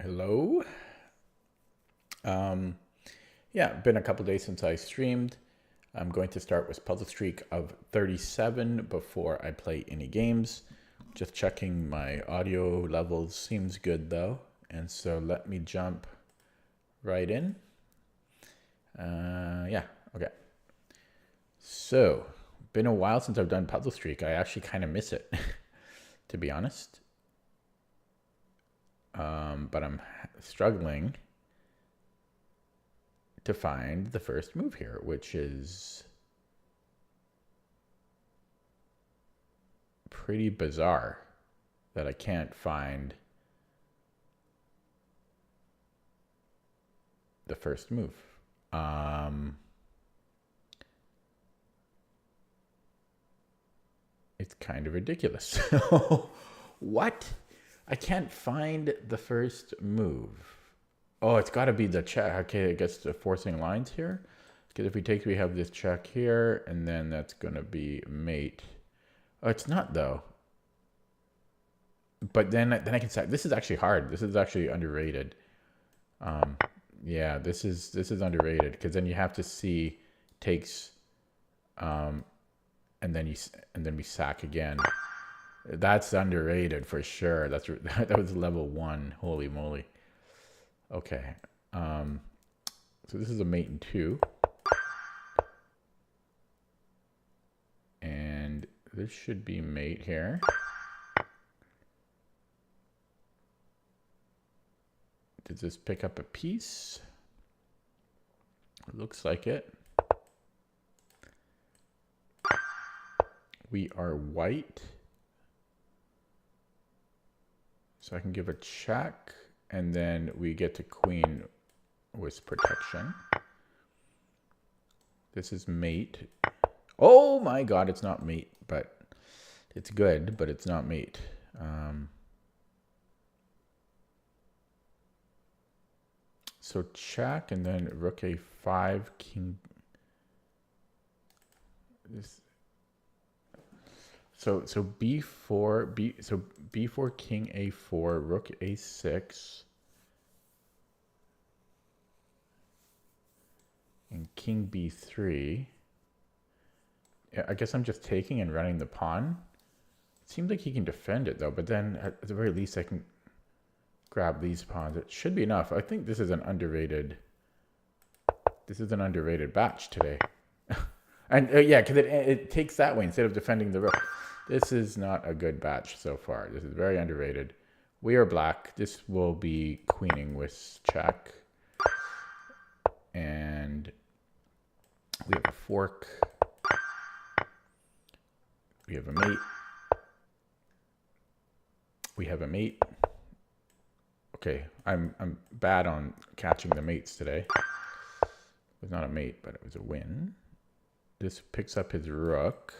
Hello. Um, yeah, been a couple days since I streamed. I'm going to start with puzzle streak of 37 before I play any games. Just checking my audio levels seems good though. And so let me jump right in. Yeah, okay. So, been a while since I've done puzzle streak. I actually kind of miss it, to be honest. But I'm struggling to find the first move here, which is pretty bizarre that I can't find the first move. It's kind of ridiculous. What? I can't find the first move. Oh, it's got to be the check. Okay, it gets to forcing lines here. Because if we take, we have this check here, and then that's going to be mate. Oh, it's not though. But then I can say this is actually hard. This is actually underrated. Yeah, this is underrated because then you have to see takes, and then we sack again. That's underrated for sure. That was level 1. Holy moly. Okay. So this is a mate in 2. And this should be mate here. Does this pick up a piece? Looks like it. We are white. So I can give a check, and then we get to queen with protection. This is mate. Oh my god, it's not mate, but it's good, but it's not mate. So check, and then rook a5, king. This. So b4, so b4, king a4, rook a6, and king b3. Yeah, I guess I'm just taking and running the pawn. It seems like he can defend it though, but then at the very least I can grab these pawns. It should be enough. I think this is an underrated batch today. And yeah, because it takes that way instead of defending the rook. This is not a good batch so far. This is very underrated. We are black. This will be queening with check. And we have a fork. We have a mate. We have a mate. Okay, I'm bad on catching the mates today. It was not a mate, but it was a win. This picks up his rook.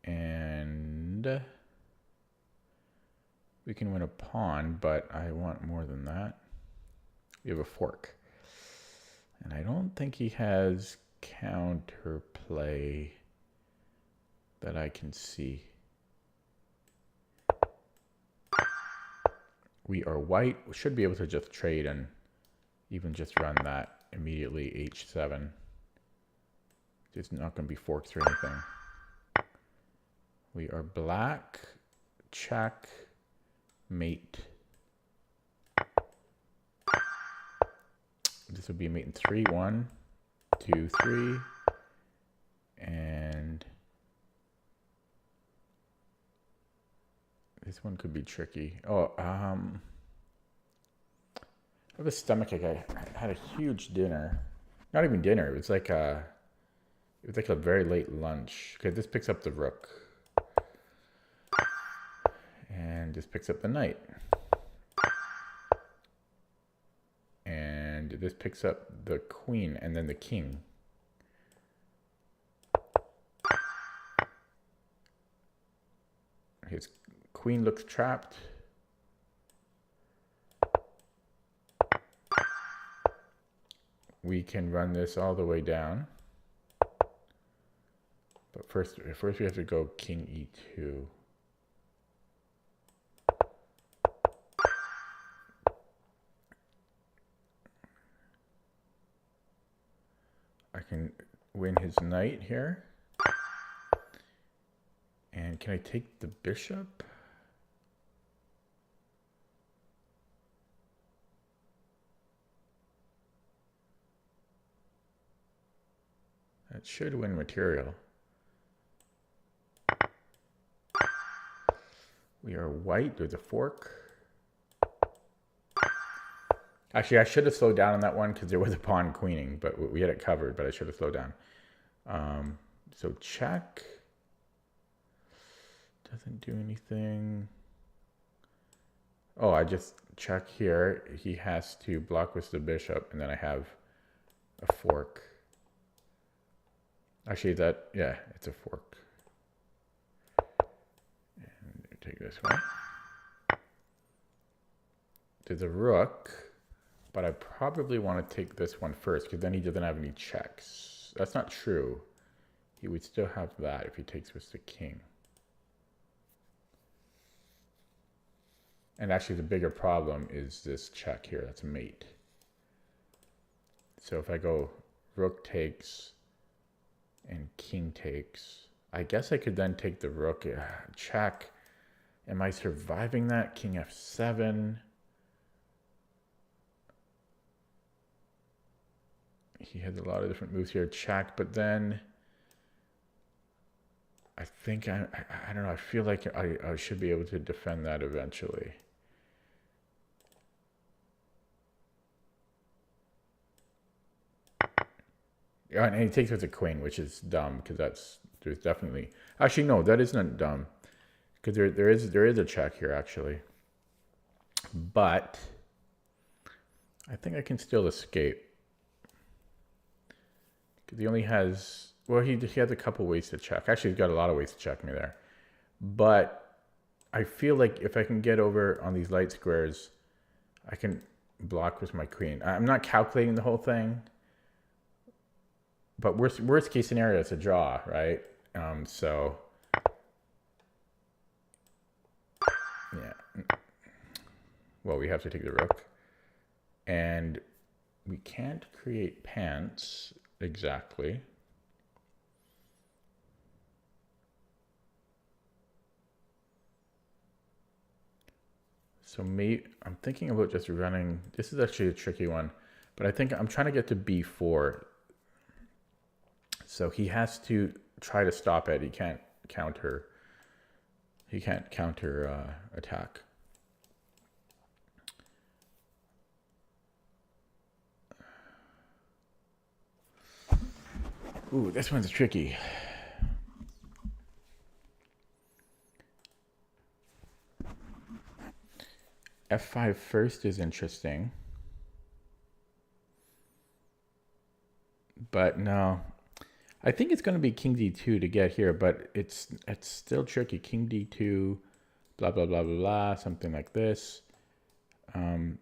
And we can win a pawn, but I want more than that. We have a fork. And I don't think he has counterplay that I can see. We are white. We should be able to just trade and even just run that immediately, h7. It's not going to be forks or anything. We are black, check, mate. This would be a mate in 3, 1, 2, 3. And this one could be tricky. Oh, I have a stomachache. I had a huge dinner. Not even dinner. It was like a very late lunch. Okay, this picks up the rook. And this picks up the knight. And this picks up the queen and then the king. His queen looks trapped. we can run this all the way down. But first we have to go king e2. I can win his knight here. And can I take the bishop? That should win material. We are white. There's a fork. Actually, I should have slowed down on that one because there was a pawn queening, but we had it covered, but I should have slowed down. So check. Doesn't do anything. Oh, I just check here. He has to block with the bishop, and then I have a fork. Actually, yeah, it's a fork. And take this one. There's a rook, but I probably want to take this one first, because then he doesn't have any checks. That's not true. He would still have that if he takes with the king. And actually, the bigger problem is this check here. That's a mate. So if I go rook takes and king takes, I guess I could then take the rook. Check. Am I surviving that? King f7. He has a lot of different moves here. Check, but then I think I don't know. I feel like I should be able to defend that eventually. Yeah, and he takes with a queen, which is dumb because there's definitely actually no, that isn't dumb because there is a check here actually, but I think I can still escape because he only has he has a couple ways to check. Actually, he's got a lot of ways to check me there, but I feel like if I can get over on these light squares, I can block with my queen. I'm not calculating the whole thing. But worst case scenario, it's a draw, right? So, yeah. Well, we have to take the rook. And we can't create pants exactly. So I'm thinking about just running. This is actually a tricky one. But I think I'm trying to get to b4. So he has to try to stop it. He can't counter. He can't counter attack. Ooh, this one's tricky. F5 first is interesting. But no. I think it's going to be king d2 to get here, but it's still tricky. King d2, blah, blah, blah, blah, blah, something like this. And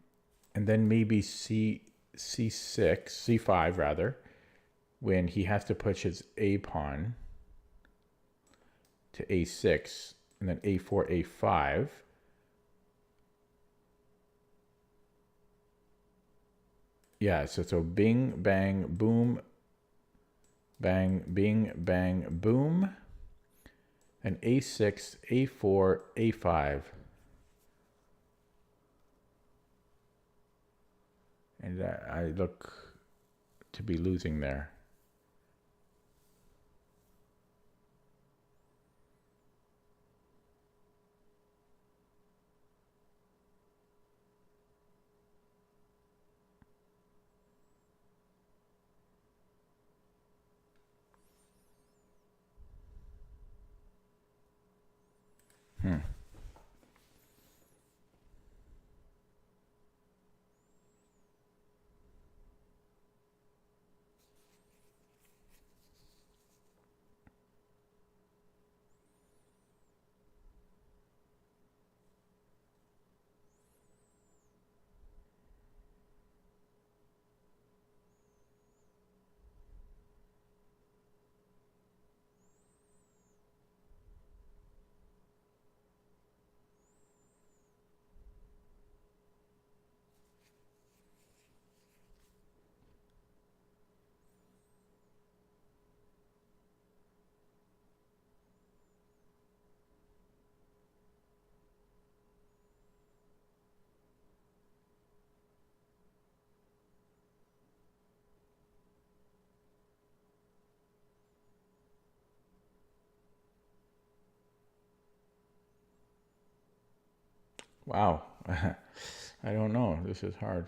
then maybe c6, c5 rather, when he has to push his a pawn to a6, and then a4, a5. Yeah, so bing, bang, boom, bang, bing, bang, boom, and a6, a4, a5. And I look to be losing there. Wow. I don't know. This is hard.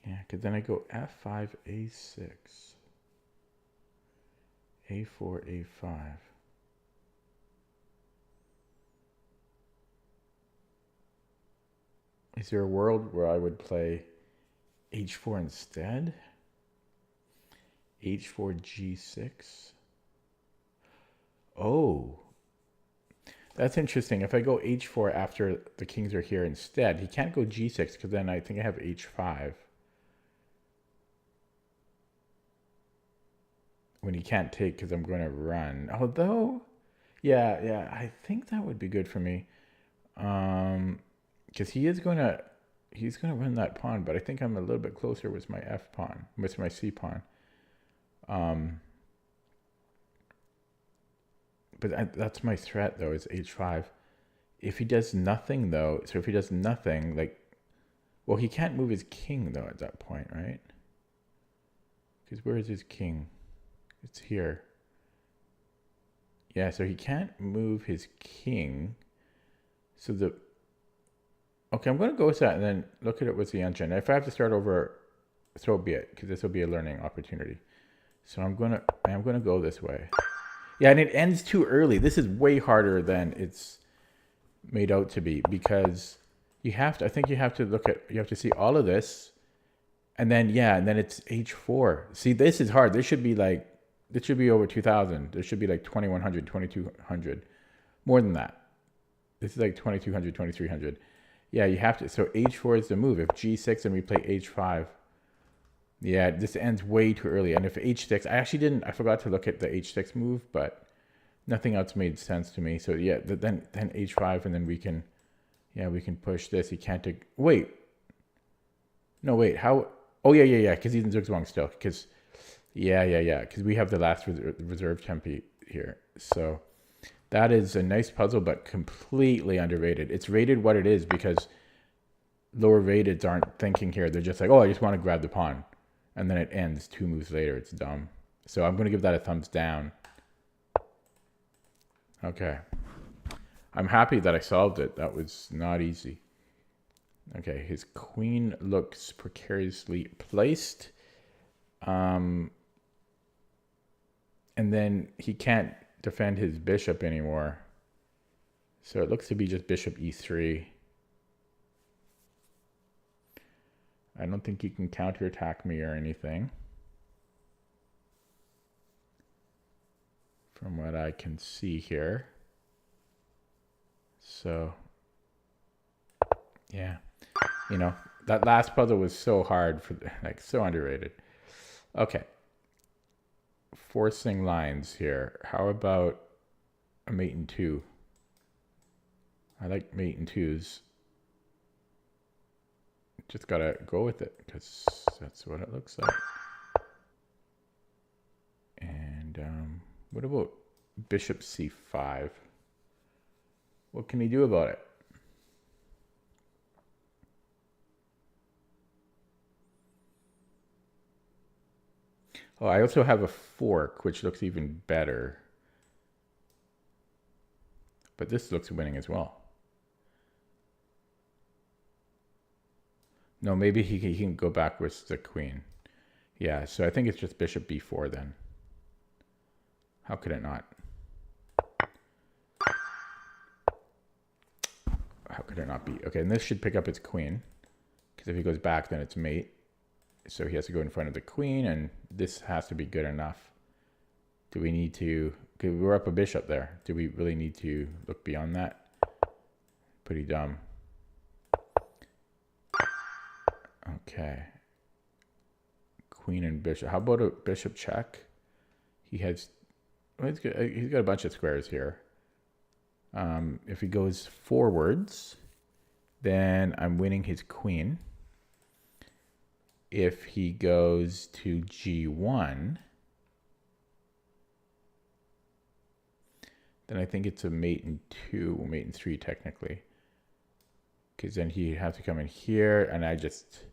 Yeah, because then I go f5, a6, a4, a5. Is there a world where I would play h4 instead? h4, g6. Oh, that's interesting. If I go h4 after the kings are here instead, he can't go g6 because then I think I have h5. When he can't take because I'm going to run. Although, yeah, I think that would be good for me. Because he's gonna run that pawn, but I think I'm a little bit closer with my f pawn, with my c pawn. But that's my threat though, is h5. If he does nothing though, so if he does nothing, like, well, he can't move his king though at that point, right? Because where is his king? It's here. Yeah, so he can't move his king. So okay, I'm going to go with that and then look at it with the engine. If I have to start over, so be it, because this will be a learning opportunity. So I'm going to go this way. Yeah, and it ends too early. This is way harder than it's made out to be, because you have to, I think you have to see all of this, and then, yeah, and then it's h4. See, this is hard. This should be over 2,000. There should be like 2,100, 2,200. More than that. This is like 2,200, 2,300. Yeah, you have to. So h4 is the move. If g6 and we play h5. Yeah, this ends way too early. And if h6, I forgot to look at the h6 move, but nothing else made sense to me. So yeah, then h5, and then we can push this. He can't take, wait. No, wait, how? Oh, yeah, because he's in Zugzwang still. Because, yeah, because we have the last reserve tempi here. So that is a nice puzzle, but completely underrated. It's rated what it is because lower rateds aren't thinking here. They're just like, oh, I just want to grab the pawn. And then it ends 2 moves later. It's dumb. So I'm going to give that a thumbs down. Okay. I'm happy that I solved it. That was not easy. Okay, his queen looks precariously placed. And then he can't defend his bishop anymore. So it looks to be just bishop e3. I don't think he can counterattack me or anything, from what I can see here. So, yeah. That last puzzle was so hard, so underrated. Okay. Forcing lines here. How about a mate in 2? I like mate in 2s. Just gotta go with it because that's what it looks like. And what about bishop c5? What can he do about it? Oh, I also have a fork, which looks even better. But this looks winning as well. No, maybe he can go back with the queen. Yeah, so I think it's just bishop b4 then. How could it not? How could it not be? Okay, and this should pick up its queen. Because if he goes back, then it's mate. So he has to go in front of the queen, and this has to be good enough. Do we need to... Okay, we're up a bishop there. Do we really need to look beyond that? Pretty dumb. Okay. Queen and bishop. How about a bishop check? He's got a bunch of squares here. If he goes forwards, then I'm winning his queen. If he goes to G1, then I think it's a mate in 2, mate in 3 technically. Because then he'd have to come in here, and I just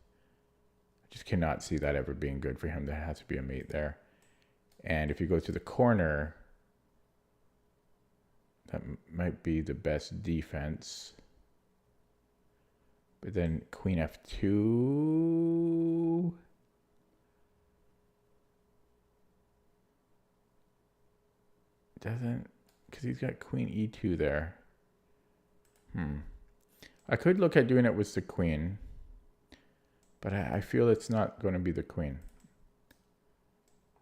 cannot see that ever being good for him. There has to be a mate there. And if you go to the corner, that might be the best defense. But then queen f2. Doesn't, because he's got queen e2 there. I could look at doing it with the queen, but I feel it's not going to be the queen.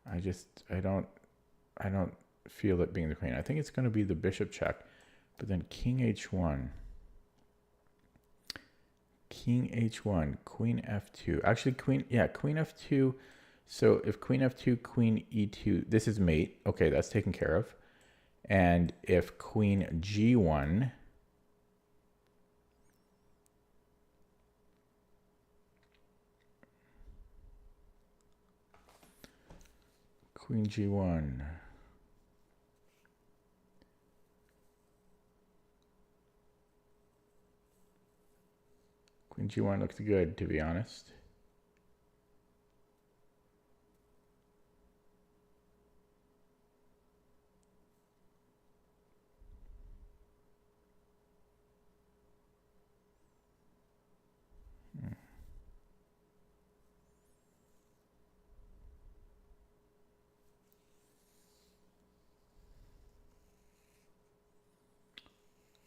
I don't feel it being the queen. I think it's going to be the bishop check, but then king h1. King h1, queen f2. Actually, queen f2. So if queen f2, queen e2, this is mate. Okay, that's taken care of. And if queen g1, queen g1. Queen g1 looks good, to be honest.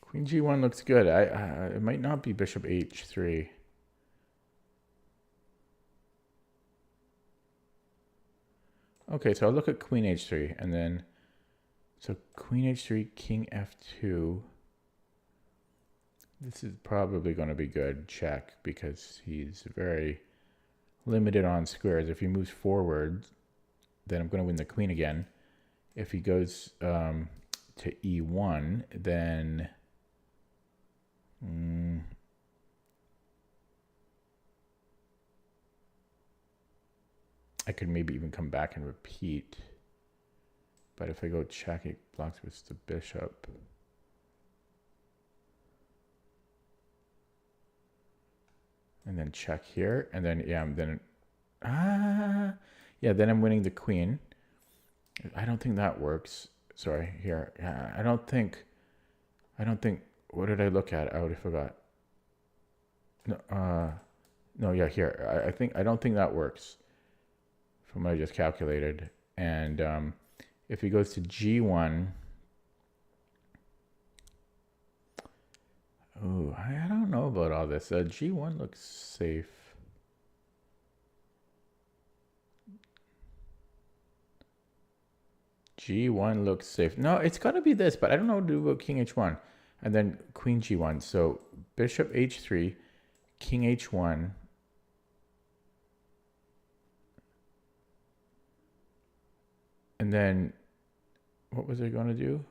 Queen g1 looks good. It might not be bishop h3. Okay, so I'll look at queen h3, and then, so queen h3, king f2. This is probably going to be good, check, because he's very limited on squares. If he moves forward, then I'm going to win the queen again. If he goes to e1, then I could maybe even come back and repeat. But if I go check, it blocks with the bishop. And then check here. And then, yeah, then I'm winning the queen. I don't think that works. Sorry, here. I don't think, what did I look at? I already forgot. No, yeah, here. I don't think that works from what I just calculated. And if he goes to G1, oh, I don't know about all this. G1 looks safe. G1 looks safe. No, it's got to be this, but I don't know what to do about king h1. And then queen g1. So bishop h3, king h1. And then what was I going to do?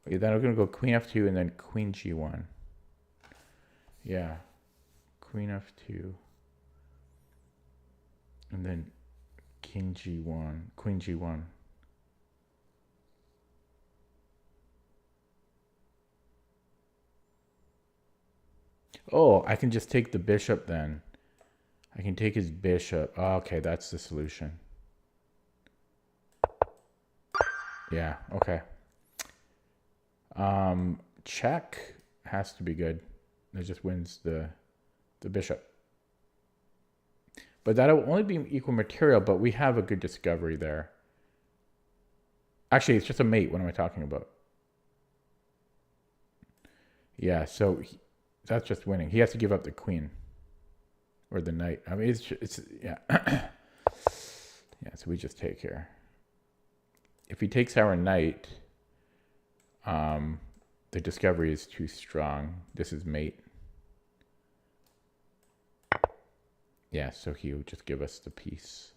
Okay, then I'm going to go queen f2 and then queen g1. Yeah. Queen f2. And then king g1, queen g1. Oh, I can just take the bishop then. I can take his bishop. Oh, okay, that's the solution. Yeah, okay. Check has to be good. It just wins the bishop. But that'll only be equal material, but we have a good discovery there. Actually, it's just a mate. What am I talking about? Yeah, so that's just winning. He has to give up the queen or the knight. I mean, it's yeah. Yeah, so we just take here. If he takes our knight, the discovery is too strong. This is mate. Yeah, so he would just give us the piece.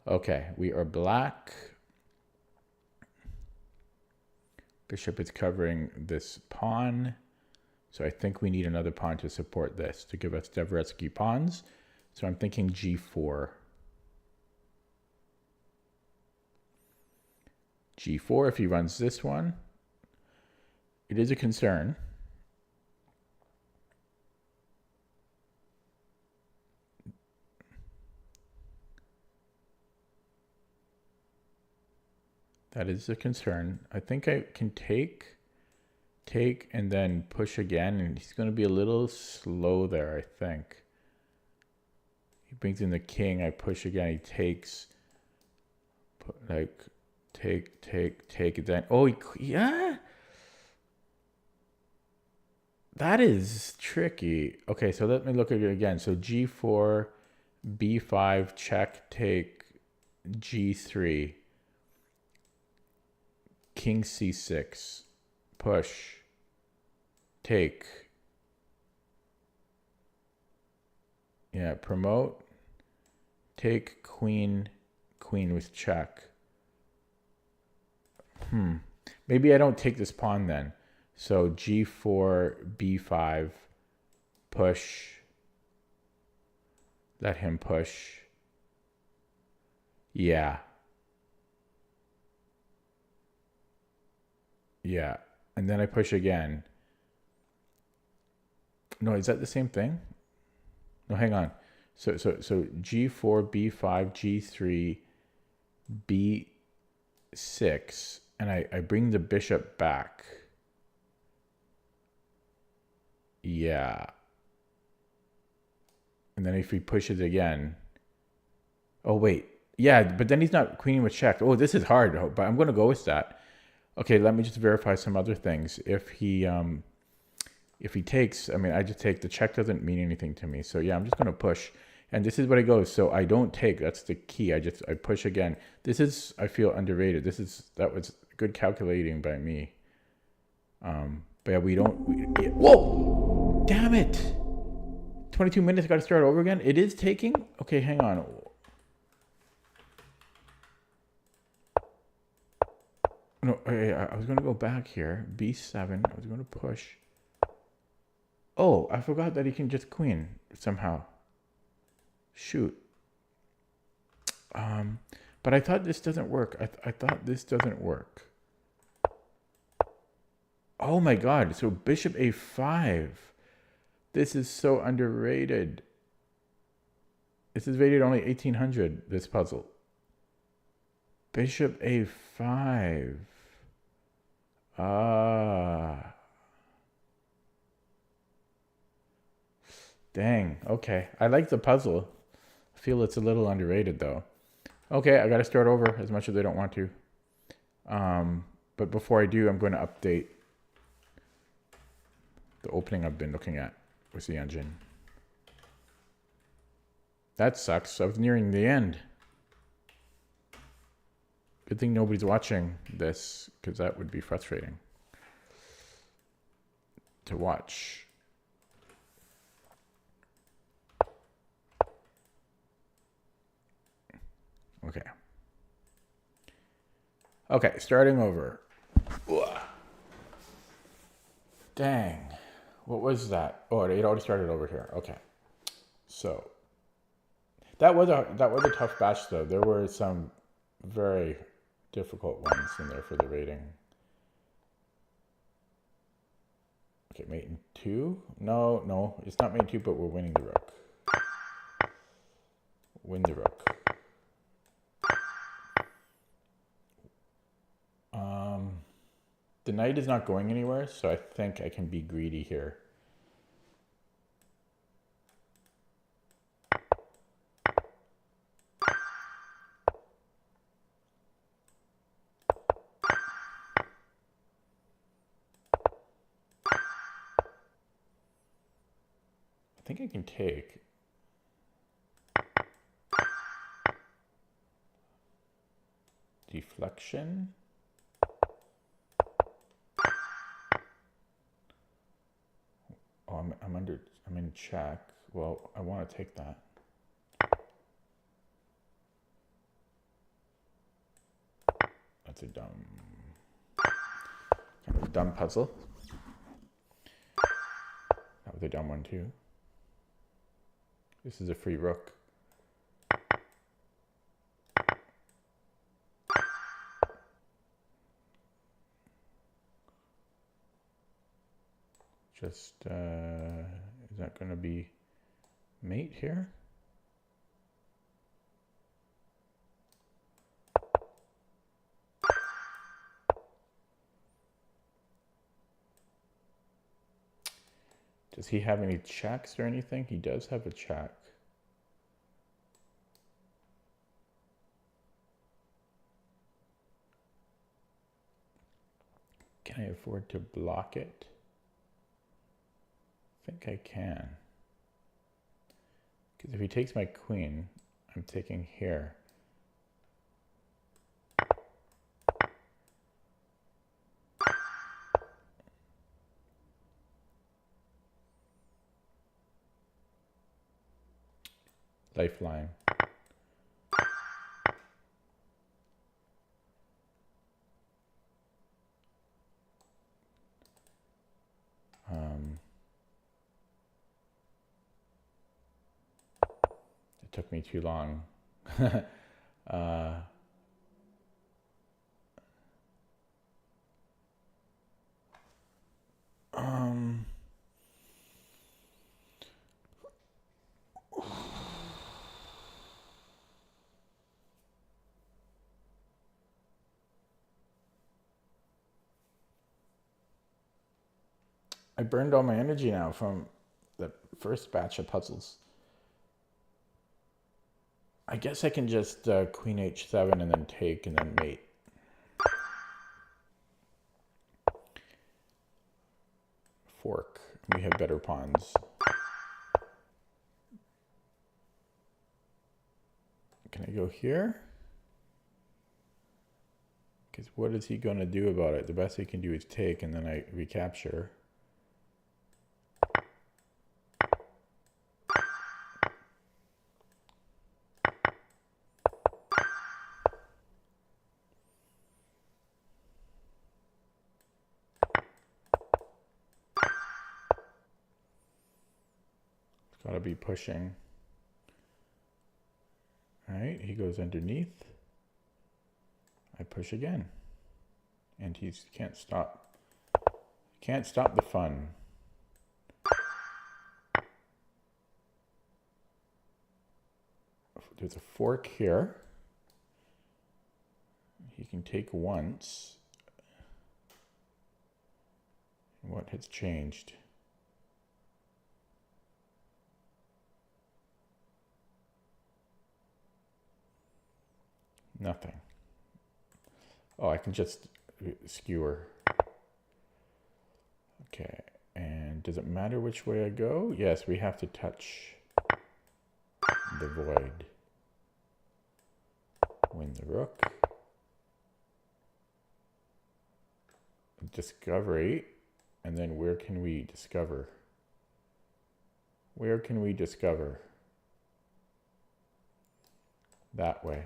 Okay, we are black. Bishop is covering this pawn. So I think we need another pawn to support this, to give us Dvoretsky pawns. So I'm thinking g4. g4, if he runs this one, it is a concern. That is a concern. I think I can take, and then push again, and he's going to be a little slow there, I think. He brings in the king, I push again, he takes, like, take, then, oh, yeah? That is tricky. Okay, so let me look at it again. So g4, b5, check, take, g3, king c6, push, take, yeah, promote, take, queen with check. Maybe I don't take this pawn then. So g4, b5, push, let him push. Yeah. Yeah. And then I push again. No, is that the same thing? No, hang on. So g4, b5, g3, b6, and I bring the bishop back. Yeah. And then if he pushes again. Oh, wait. Yeah, but then he's not queening with check. Oh, this is hard, but I'm going to go with that. Okay, let me just verify some other things. If he takes, I mean, I just take. The check doesn't mean anything to me. So yeah, I'm just going to push. And this is what it goes. So I don't take. That's the key. I push again. This is, I feel, underrated. That was good calculating by me. But yeah, yeah. Whoa! Damn it! 22 minutes, got to start over again? It is taking? Okay, hang on. No, I was going to go back here. B7. I was going to push. Oh, I forgot that he can just queen somehow. Shoot. But I thought this doesn't work. I thought this doesn't work. Oh my god. So bishop a5. This is so underrated. This is rated only 1800, this puzzle. Bishop a5. Dang. Okay. I like the puzzle. I feel it's a little underrated though. Okay, I got to start over as much as I don't want to. But before I do, I'm going to update the opening I've been looking at with the engine. That sucks. I was nearing the end. Good thing nobody's watching this, because that would be frustrating to watch. Okay. Okay, starting over. Ugh. Dang. What was that? Oh, it already started over here. Okay. So that was a tough batch though. There were some very difficult ones in there for the rating. Okay, mate in 2? No, it's not mate in 2, but we're winning the rook. Win the rook. The knight is not going anywhere, so I think I can be greedy here. I think I can take. Deflection. Oh, I'm in check. Well, I want to take that. That's a dumb. Kind of a dumb puzzle. That was a dumb one too. This is a free rook. Just, is that going to be mate here? Does he have any checks or anything? He does have a check. Can I afford to block it? I think I can. Because if he takes my queen, I'm taking here. Lifeline. It took me too long. I burned all my energy now from the first batch of puzzles. I guess I can just queen h7 and then take and then mate. Fork. We have better pawns. Can I go here? Because what is he going to do about it? The best he can do is take and then I recapture. Gotta be pushing. All right, he goes underneath. I push again. And he can't stop. Can't stop the fun. There's a fork here. He can take once. What has changed? Nothing. Oh, I can just skewer. Okay, and does it matter which way I go? Yes, we have to touch the void. Win the rook. Discovery. And then where can we discover? Where can we discover? That way.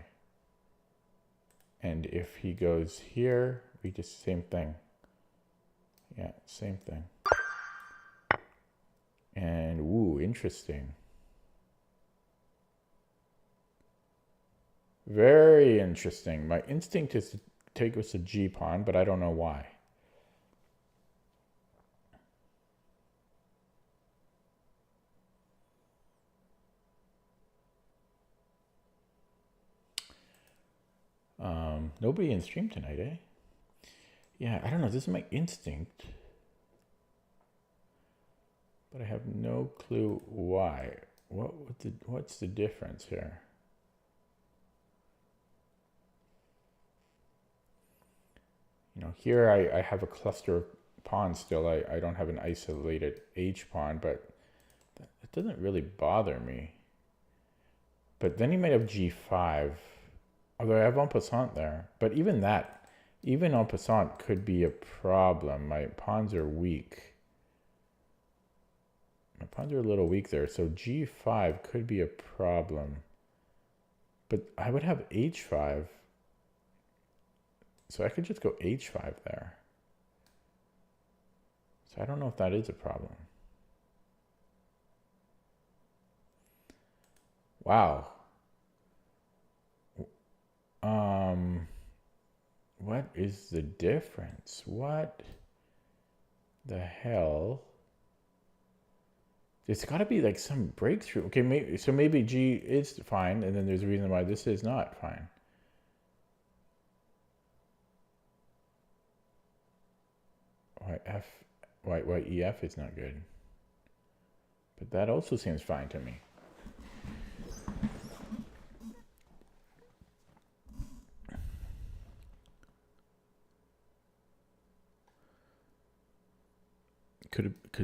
And if he goes here, we just same thing. Yeah, same thing. And ooh, interesting. Very interesting. My instinct is to take us a G pawn, but I don't know why. Nobody in stream tonight, eh? Yeah, I don't know. This is my instinct. But I have no clue why. What's the difference here? You know, here I have a cluster of pawns still. I don't have an isolated H pawn, but it doesn't really bother me. But then he might have G5. Although I have en passant there. But even that, even en passant could be a problem. My pawns are weak. My pawns are a little weak there. So G5 could be a problem. But I would have H5. So I could just go H5 there. So I don't know if that is a problem. Wow. What is the difference? What the hell? It's got to be like some breakthrough. Okay, maybe G is fine, and then there's a reason why this is not fine. Why EF is not good. But that also seems fine to me.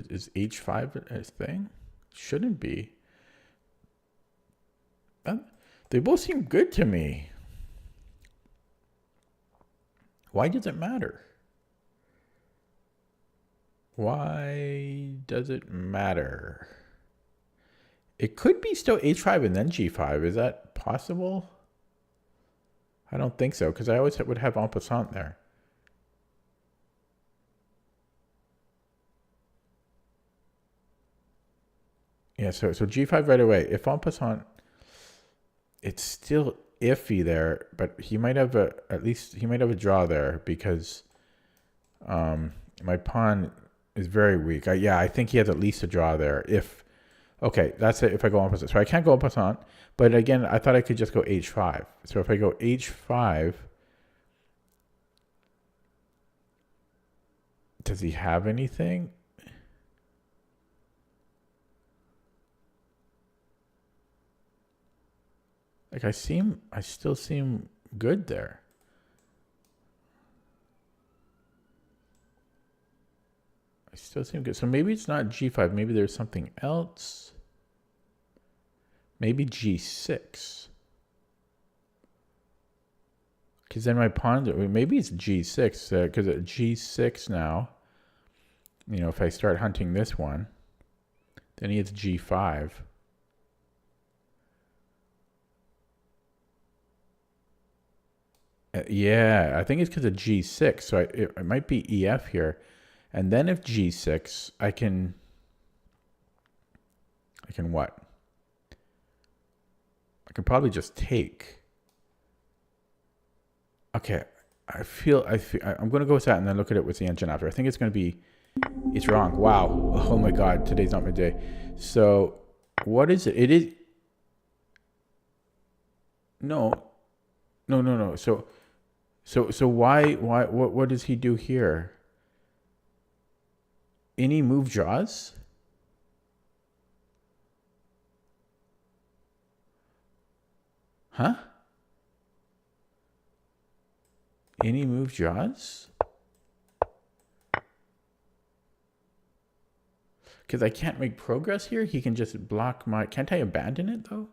Is H5 a thing? Shouldn't be. They both seem good to me. Why does it matter? Why does it matter? It could be still H5 and then G5. Is that possible? I don't think so, because I always would have en passant there. Yeah, so G5 right away. If en passant, it's still iffy there, but he might have at least he might have a draw there because my pawn is very weak. I think he has at least a draw there. Okay, that's it. If I go en passant, so I can't go en passant. But again, I thought I could just go H5. So if I go H5, does he have anything? Like I still seem good there. I still seem good. So maybe it's not G5. Maybe there's something else. Maybe G6. Because then my pawn, maybe it's G6. Because at G6 now, you know, if I start hunting this one, then he has G5. Yeah, I think it's because of G6. So it might be EF here. And then if G6, I can what? I can probably just take. Okay, I'm going to go with that and then look at it with the engine after. I think it's going to be, it's wrong. Wow. Oh my God, today's not my day. So what is it? It is, no. So why, what does he do here? Any move draws? Huh? Any move draws? Because I can't make progress here. He can just block my... Can't I abandon it, though?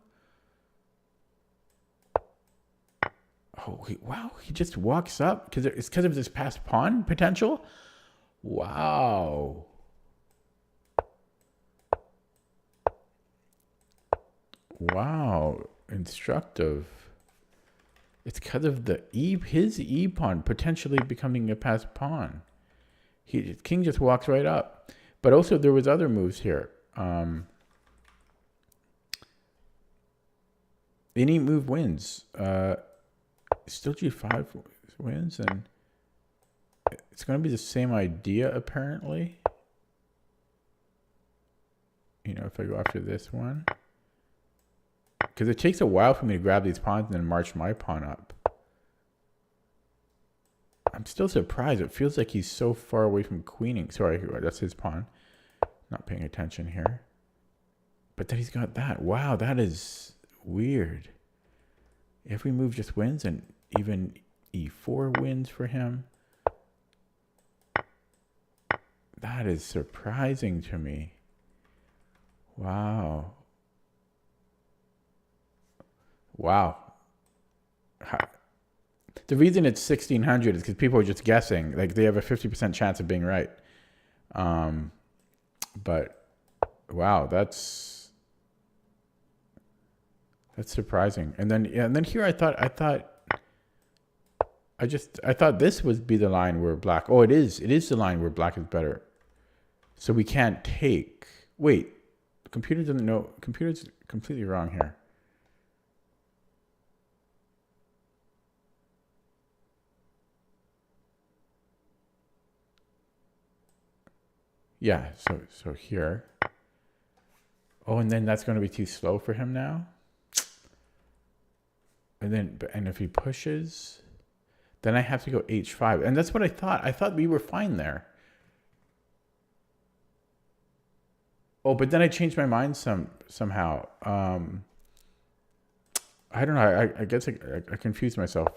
Oh, wow. He just walks up. It's because of this passed pawn potential? Wow. Wow. Instructive. It's because of his E pawn potentially becoming a passed pawn. King just walks right up. But also there was other moves here. Any move wins. Still G5 wins, and it's going to be the same idea apparently. You know, if I go after this one. Because it takes a while for me to grab these pawns and then march my pawn up. I'm still surprised. It feels like he's so far away from queening. Sorry, that's his pawn. Not paying attention here. But then he's got that. Wow, that is weird. Every move just wins, and even E4 wins for him. That is surprising to me. Wow. Wow. The reason it's 1600 is because people are just guessing. Like, they have a 50% chance of being right. But wow, that's surprising. And then here I thought this would be the line where black. Oh, it is the line where black is better. So we can't take. Wait, the computer doesn't know. Computer's completely wrong here. Yeah, so here. Oh, and then that's going to be too slow for him now. And if he pushes, then I have to go h5. And that's what I thought. I thought we were fine there. Oh, but then I changed my mind somehow. I don't know. I guess I confused myself.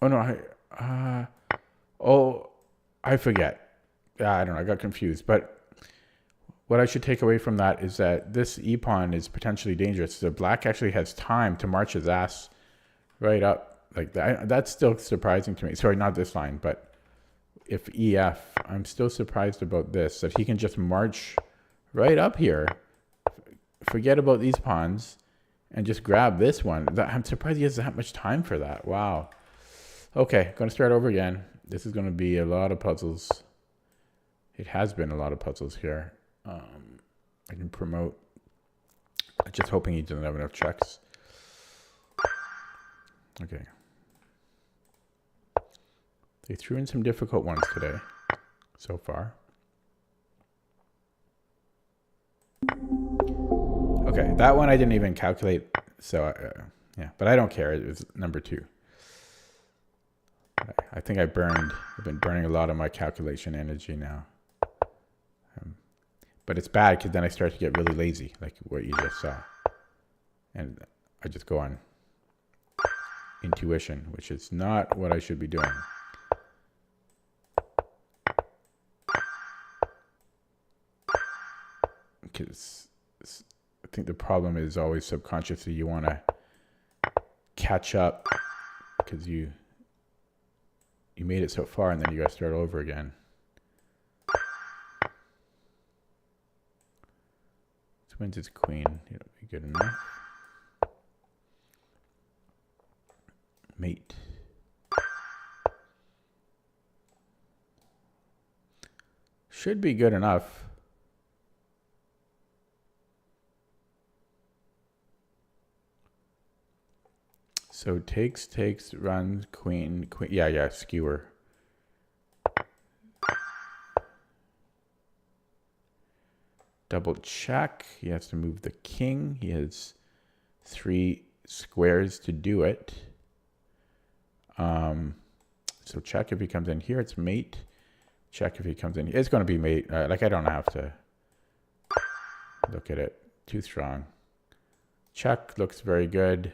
Oh no, I forget. Yeah, I don't know. I got confused. But what I should take away from that is that this e-pawn is potentially dangerous. So black actually has time to march his ass right up like that. That's still surprising to me. Sorry, not this line, but if EF, I'm still surprised about this, that he can just march right up here, forget about these pawns, and just grab this one. I'm surprised he has that much time for that. Wow. Okay, going to start over again. This is going to be a lot of puzzles. It has been a lot of puzzles here. I can promote. I'm just hoping he doesn't have enough checks. Okay. They threw in some difficult ones today, so far. Okay, that one I didn't even calculate, so yeah, but I don't care. It was number 2. I think I've been burning a lot of my calculation energy now. But it's bad because then I start to get really lazy, like what you just saw. And I just go on intuition, which is not what I should be doing. Because I think the problem is always subconsciously you want to catch up because you made it so far and then you got to start over again. This wins its queen. It'll be good enough. Mate. Should be good enough. So takes, runs, queen. Yeah, skewer. Double check. He has to move the king. He has 3 squares to do it. So check if he comes in here. It's mate. Check if he comes in here. It's going to be mate. Like I don't have to look at it. Too strong. Check looks very good.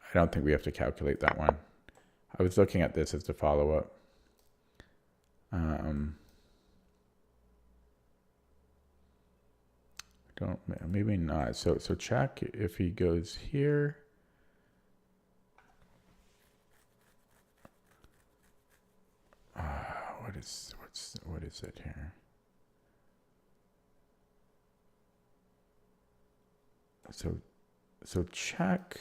I don't think we have to calculate that one. I was looking at this as the follow-up. Maybe not. So check if he goes here. What is it here? So check.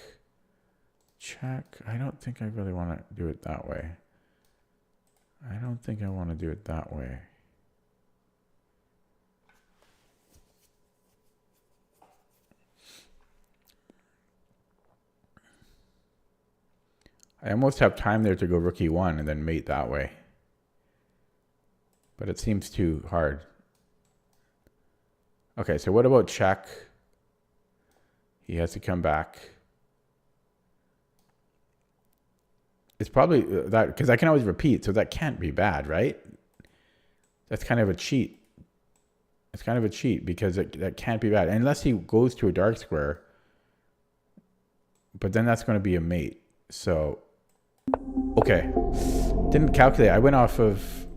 I don't think I really want to do it that way. I don't think I want to do it that way. I almost have time there to go rook e1 and then mate that way. But it seems too hard. Okay, so what about check? He has to come back. It's probably that, because I can always repeat, so that can't be bad, right? That's kind of a cheat. It's kind of a cheat because that can't be bad. Unless he goes to a dark square. But then that's going to be a mate. So, okay. Didn't calculate. I went off of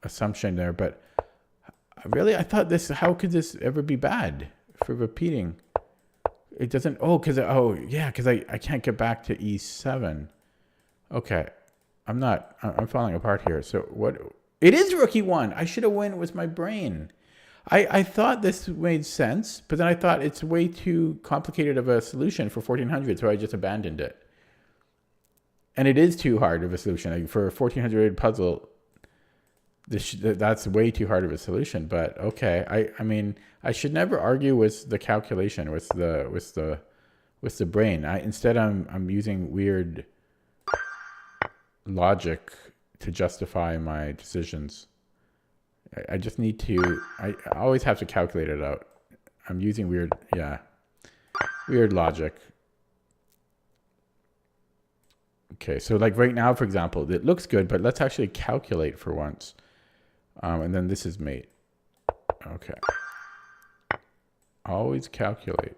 assumption there, but really, I thought this, how could this ever be bad for repeating? It doesn't, because I can't get back to e7. Okay. I'm falling apart here. So what, it is rook e1. I should have won with my brain. I thought this made sense, but then I thought it's way too complicated of a solution for 1400, so I just abandoned it. And it is too hard of a solution. Like for a 1400 puzzle, that's way too hard of a solution. But okay, I mean, I should never argue with the calculation, with the brain. Instead, I'm using weird logic to justify my decisions. I just need to. I always have to calculate it out. I'm using weird logic. Okay, so like right now, for example, it looks good, but let's actually calculate for once. And then this is mate. Okay. Always calculate.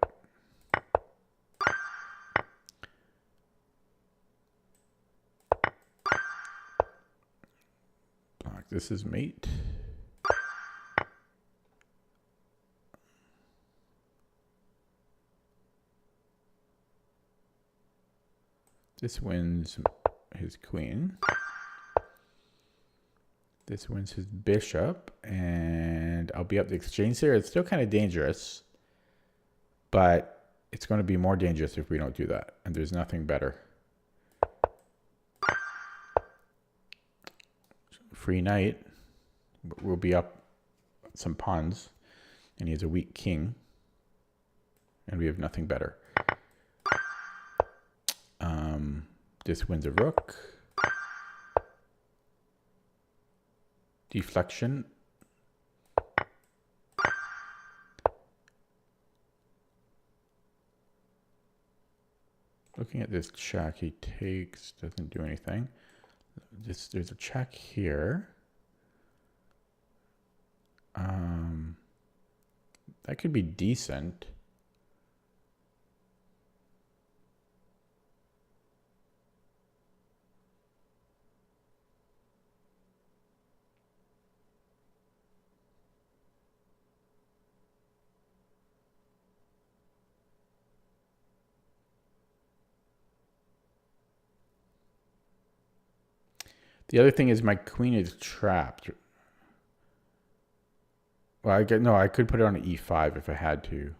Black, this is mate. This wins his queen. This wins his bishop, and I'll be up the exchange there. It's still kind of dangerous, but it's going to be more dangerous if we don't do that, and there's nothing better. Free knight. We'll be up some pawns, and he has a weak king, and we have nothing better. This wins a rook. Deflection. Looking at this check, he takes, doesn't do anything. There's a check here. That could be decent. The other thing is my queen is trapped. Well, I could put it on an e5 if I had to.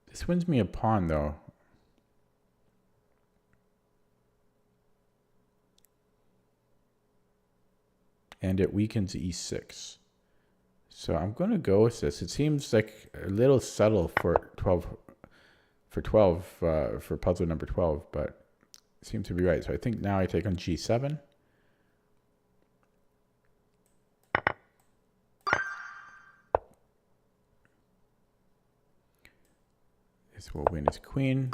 This wins me a pawn, though. And it weakens e6. So I'm going to go with this. It seems like a little subtle for 12, for puzzle number 12, but it seems to be right. So I think now I take on g7. This will win his queen.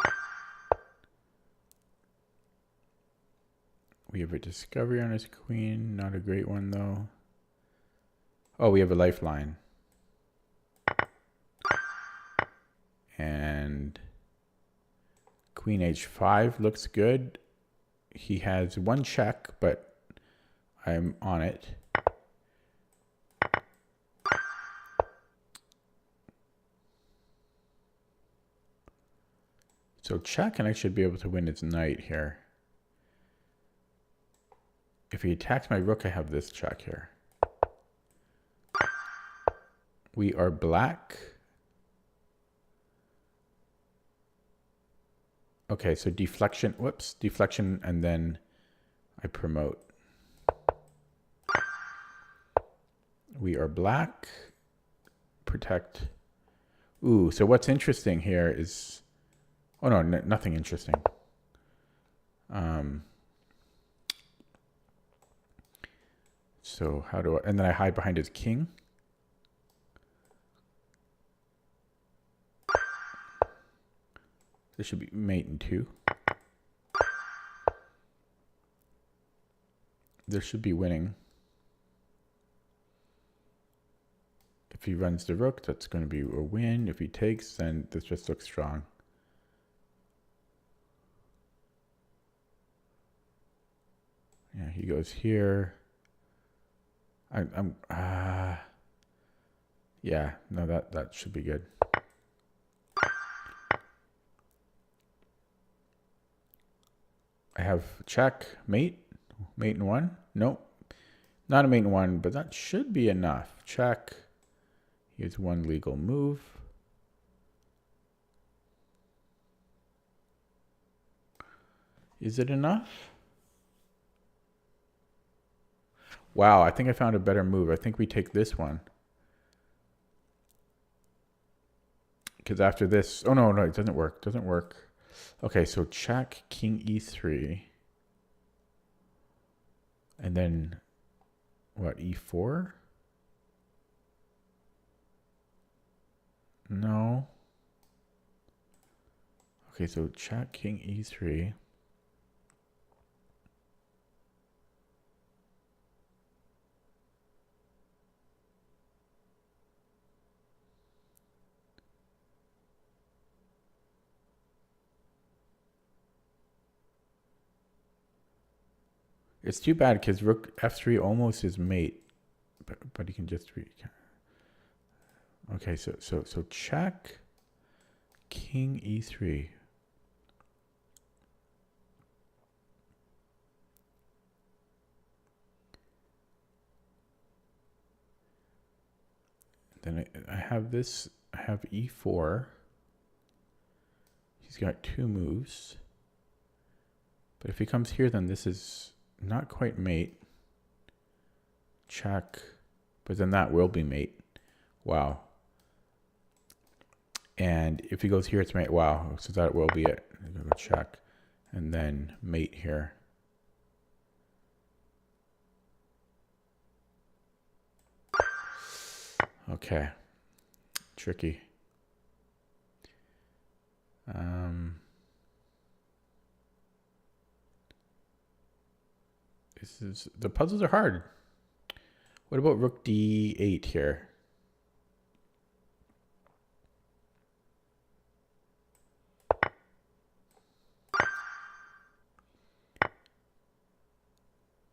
We have a discovery on his queen. Not a great one, though. Oh, we have a lifeline. And queen h5 looks good. He has one check, but I'm on it. So check, and I should be able to win its knight here. If he attacks my rook, I have this check here. We are black. Okay, so deflection, whoops, deflection, and then I promote. We are black. Protect. Ooh, so what's interesting here is, oh no, nothing interesting. So how do I, and then I hide behind his king. This should be mate in 2. This should be winning. If he runs the rook, that's going to be a win. If he takes, then this just looks strong. Yeah, he goes here. Yeah, no, that should be good. I have check, mate in 1. Nope, not a mate in 1, but that should be enough. Check. Here's one legal move. Is it enough? Wow, I think I found a better move. I think we take this one. Because after this... Oh, no, it doesn't work. Doesn't work. Okay, so check king e3. And then, what, e4? No. Okay, so check king e3. It's too bad because rook f3 almost is mate, but he can just okay, so check king e3. Then I have this. I have e4. He's got two moves, but if he comes here, then this is not quite mate. Check, but then that will be mate. Wow. And if he goes here, it's mate. Wow, so that will be it. I'm gonna go check, and then mate here. Okay, tricky. The puzzles are hard. What about rook d8 here?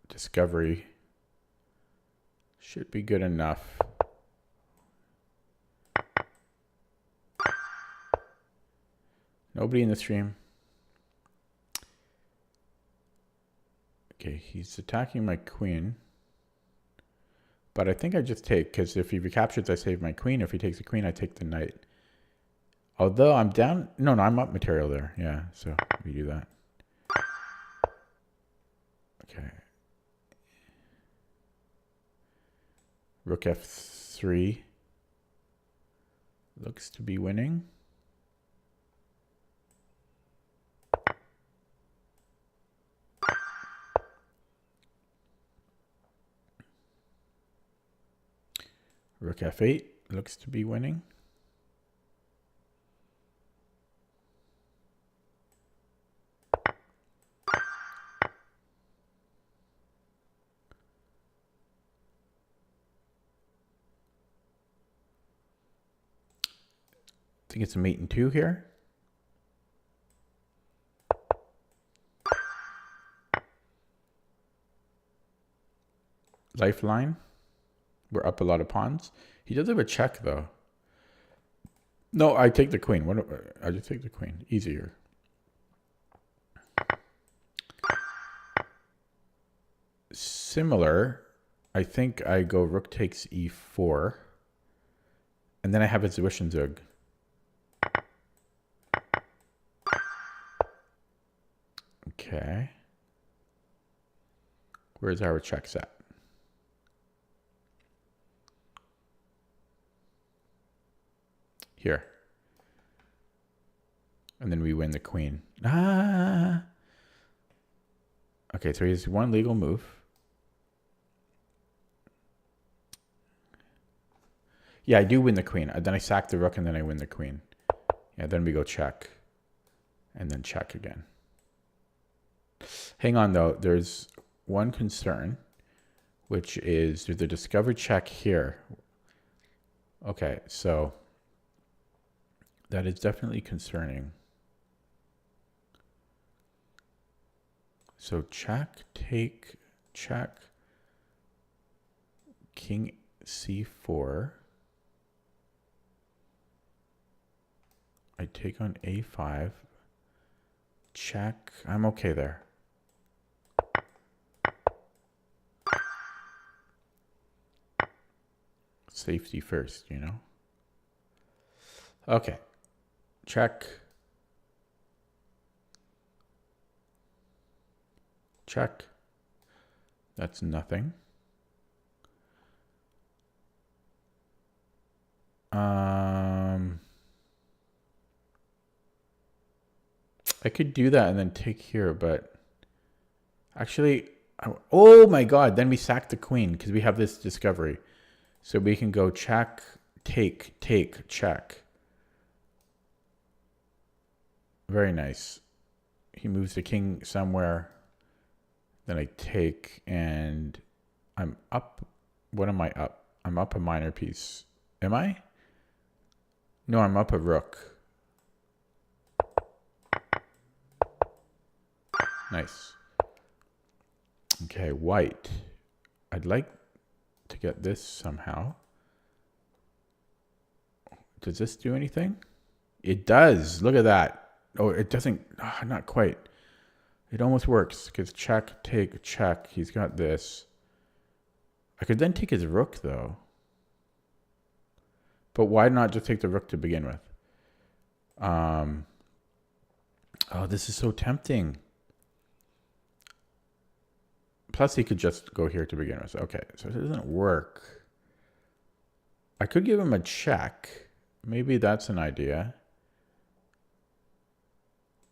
Discovery should be good enough. Nobody in the stream. Okay, he's attacking my queen. But I think I just take, because if he recaptures, I save my queen. If he takes a queen, I take the knight. Although I'm down... No, I'm up material there. Yeah, so we do that. Okay. Rook f3. Looks to be winning. Rook f8 looks to be winning. I think it's a mate in 2 here. Lifeline. We're up a lot of pawns. He does have a check, though. No, I take the queen. I just take the queen. Easier. Similar. I think I go rook takes e4. And then I have a Zwischenzug. Okay. Where's our check set? Here. And then we win the queen. Ah. Okay, so he has one legal move. Yeah, I do win the queen. Then I sack the rook and then I win the queen. Yeah, then we go check. And then check again. Hang on, though. There's one concern, which is there's a discovered check here. Okay, so that is definitely concerning. So check, take, check, king c4. I take on a5. Check. I'm okay there. Safety first, you know? Okay. Check. check. That's nothing. I could do that and then take here, but actually, oh my god, then we sack the queen because we have this discovery. So we can go check, take, check. Very nice. He moves the king somewhere. Then I take and I'm up. What am I up? I'm up a minor piece. Am I? No, I'm up a rook. Nice. Okay, white. I'd like to get this somehow. Does this do anything? It does. Look at that. Oh, it doesn't. Not quite. It almost works because check, take, check. He's got this. I could then take his rook though. But why not just take the rook to begin with? Oh, this is so tempting. Plus, he could just go here to begin with. Okay, so it doesn't work. I could give him a check. Maybe that's an idea.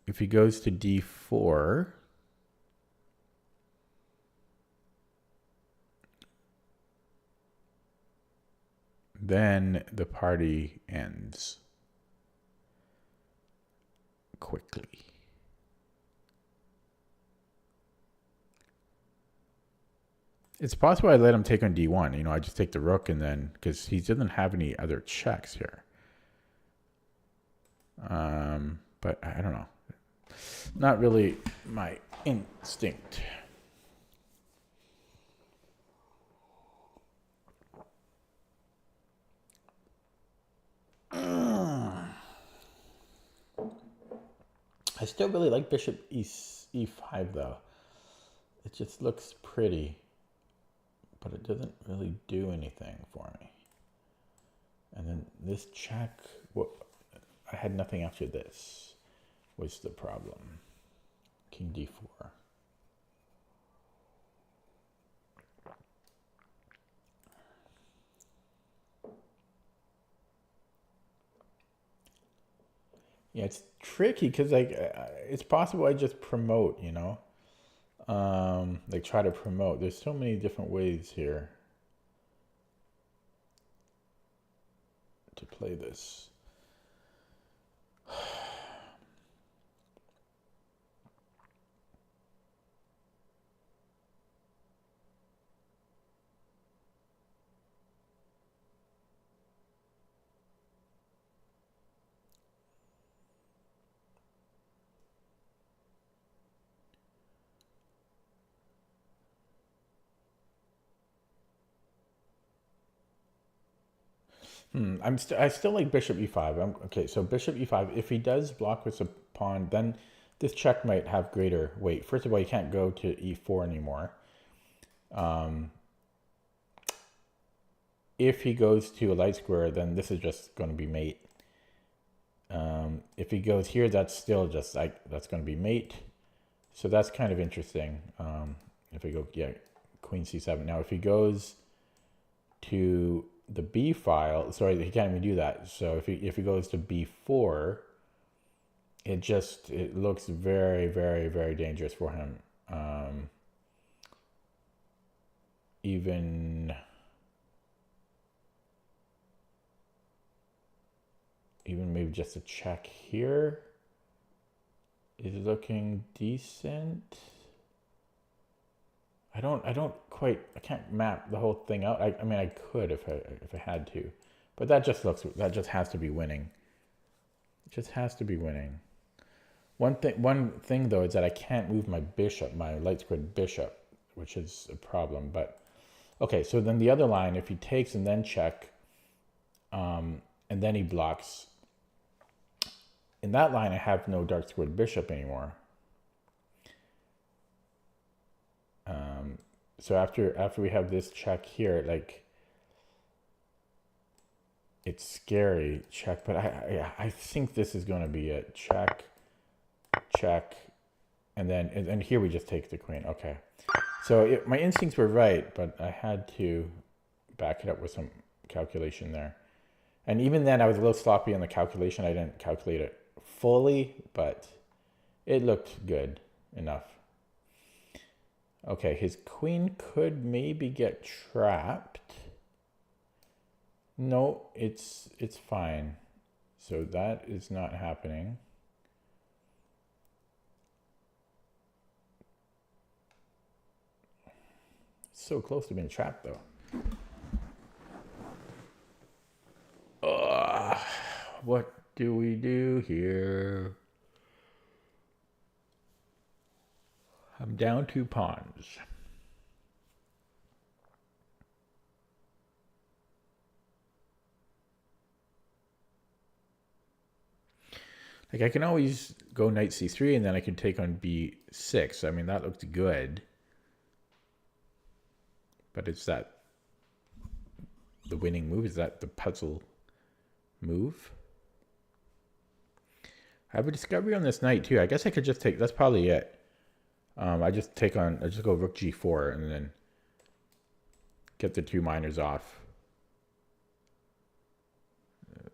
If he goes to d4, then the party ends quickly. It's possible I let him take on d1. You know, I just take the rook and then, because he doesn't have any other checks here. But I don't know. Not really my instinct. I still really like bishop e5 though. It just looks pretty, but it doesn't really do anything for me. And then this check, I had nothing after this was the problem. King d4. Yeah, it's tricky because like it's possible I just promote, you know, like try to promote. There's so many different ways here to play this. I still like bishop e5. Okay, so bishop e5. If he does block with a pawn, then this check might have greater weight. First of all, you can't go to e4 anymore. If he goes to a light square, then this is just going to be mate. If he goes here, that's still just like that's going to be mate. So that's kind of interesting. If we go, yeah, queen c7. Now, if he goes to the B file, sorry, he can't even do that. So if he goes to B4, it looks very, very, very dangerous for him. Even maybe just a check here is looking decent. I can't map the whole thing out. I mean, I could if I had to, but that just has to be winning. It just has to be winning. One thing though is that I can't move my bishop, my light squared bishop, which is a problem. But okay, so then the other line, if he takes and then check, and then he blocks. In that line, I have no dark squared bishop anymore. So after we have this check here, like it's scary check, but I think this is going to be it. Check, check, and here we just take the queen. Okay. So my instincts were right, but I had to back it up with some calculation there. And even then, I was a little sloppy on the calculation. I didn't calculate it fully, but it looked good enough. Okay, his queen could maybe get trapped. No, it's fine. So that is not happening. It's so close to being trapped, though. What do we do here? I'm down 2 pawns. Like, I can always go knight c3 and then I can take on b6. I mean, that looked good. But it's that the winning move? Is that the puzzle move? I have a discovery on this knight too. I guess I could just take, that's probably it. I just go rook g4 and then get the 2 minors off.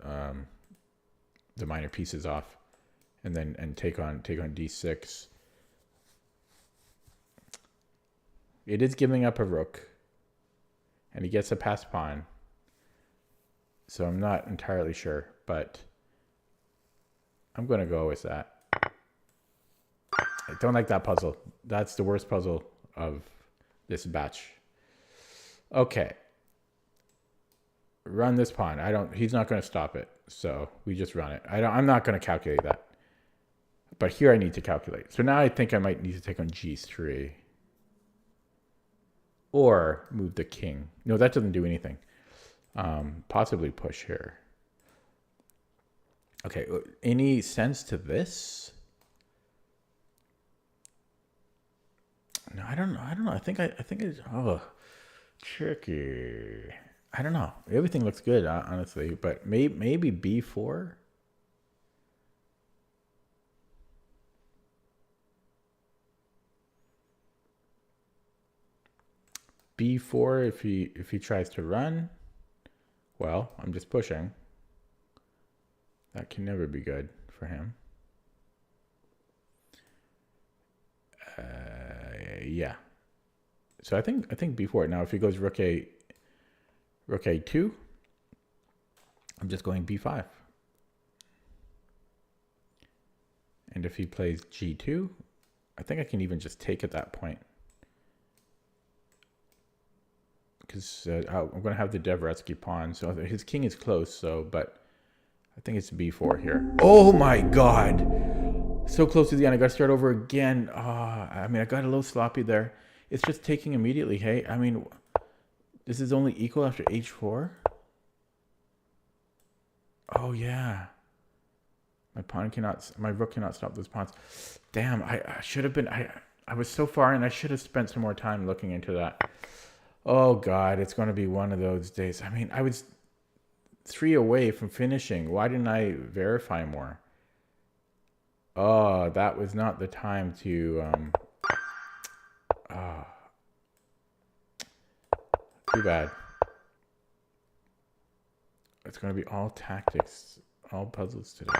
The minor pieces off. And then take on d6. It is giving up a rook. And he gets a passed pawn. So I'm not entirely sure, but I'm going to go with that. I don't like that puzzle. That's the worst puzzle of this batch. Okay. Run this pawn. He's not going to stop it. So we just run it. I'm not going to calculate that. But here I need to calculate. So now I think I might need to take on g3. Or move the king. No, that doesn't do anything. Possibly push here. Okay, any sense to this? No, I don't know. I think it's tricky. I don't know. Everything looks good, honestly, but maybe b4. b4 if he tries to run. Well, I'm just pushing. That can never be good for him. Yeah. So I think b4. Now if he goes rook a2, I'm just going b5. And if he plays g2, I think I can even just take at that point. Because I'm going to have the Dvoretsky pawn. So his king is close, but I think it's b4 here. Oh my god! So close to the end. I got to start over again. I mean, I got a little sloppy there. It's just taking immediately, hey? I mean, this is only equal after h4? Oh, yeah. My rook cannot stop those pawns. Damn, I should have been, I was so far in, I should have spent some more time looking into that. Oh, God, it's going to be one of those days. I mean, I was 3 away from finishing. Why didn't I verify more? Oh, that was not the time to... too bad. It's going to be all tactics, all puzzles today.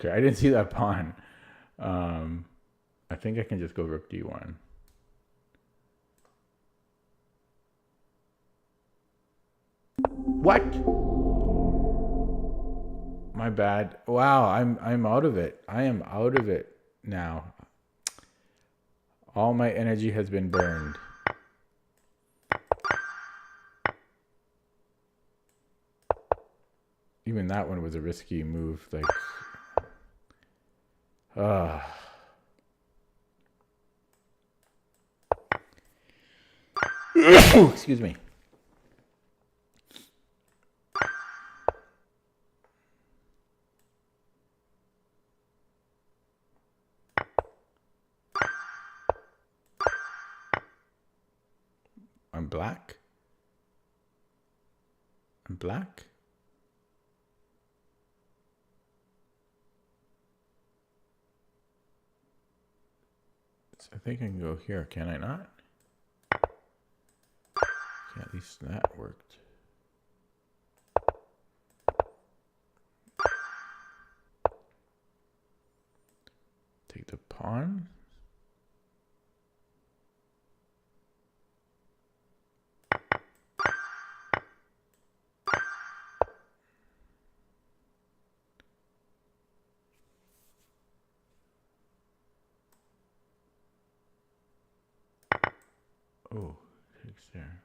Okay, I didn't see that pawn. I think I can just go rook d1. What? My bad. Wow, I'm out of it. I am out of it now. All my energy has been burned. even that one was a risky move. Like, uh excuse me. I'm black. I'm black. So I think I can go here. Can I not? Yeah, at least that worked. Take the pawn. Oh, takes there.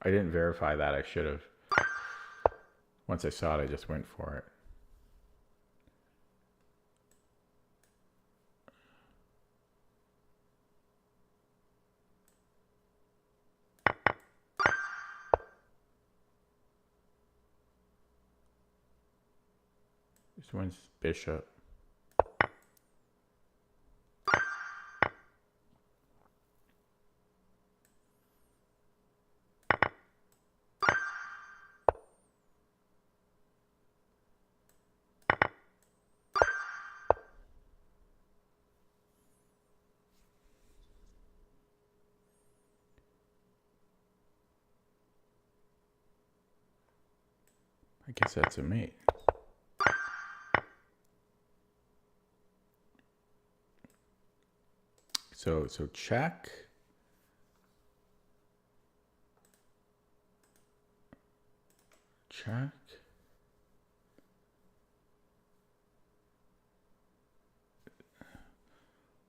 I didn't verify that. I should have. Once I saw it, I just went for it. This one's bishop. I guess that's a mate. So check. Check.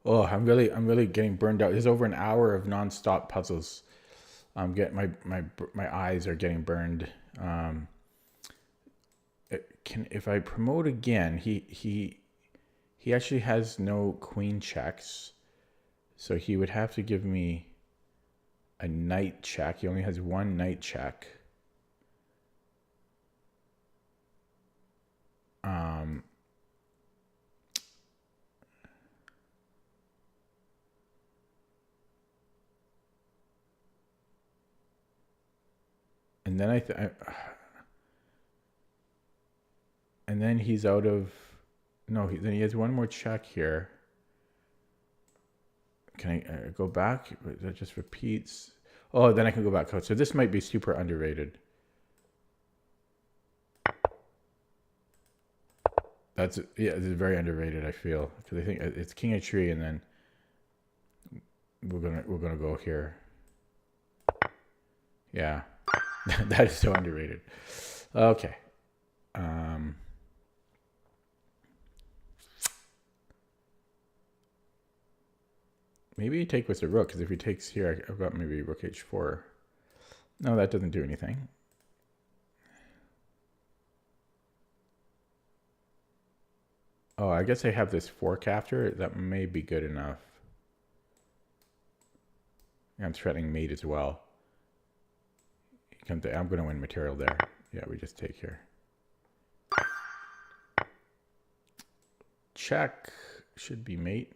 Oh, I'm really getting burned out. There's over an hour of nonstop puzzles. I'm getting my eyes are getting burned. If I promote again, he actually has no queen checks, so he would have to give me a knight check. He only has one knight check. And then and then he's out of. No, then he has one more check here. Can I go back? That just repeats. Oh, then I can go back. So this might be super underrated. This is very underrated. I feel because I think it's king of tree, and then we're gonna go here. Yeah, that is so underrated. Okay. Maybe he take with the rook, because if he takes here, I've got maybe rook h4. No, that doesn't do anything. Oh, I guess I have this fork after. That may be good enough. Yeah, I'm threatening mate as well. I'm going to win material there. Yeah, we just take here. Check. Should be mate.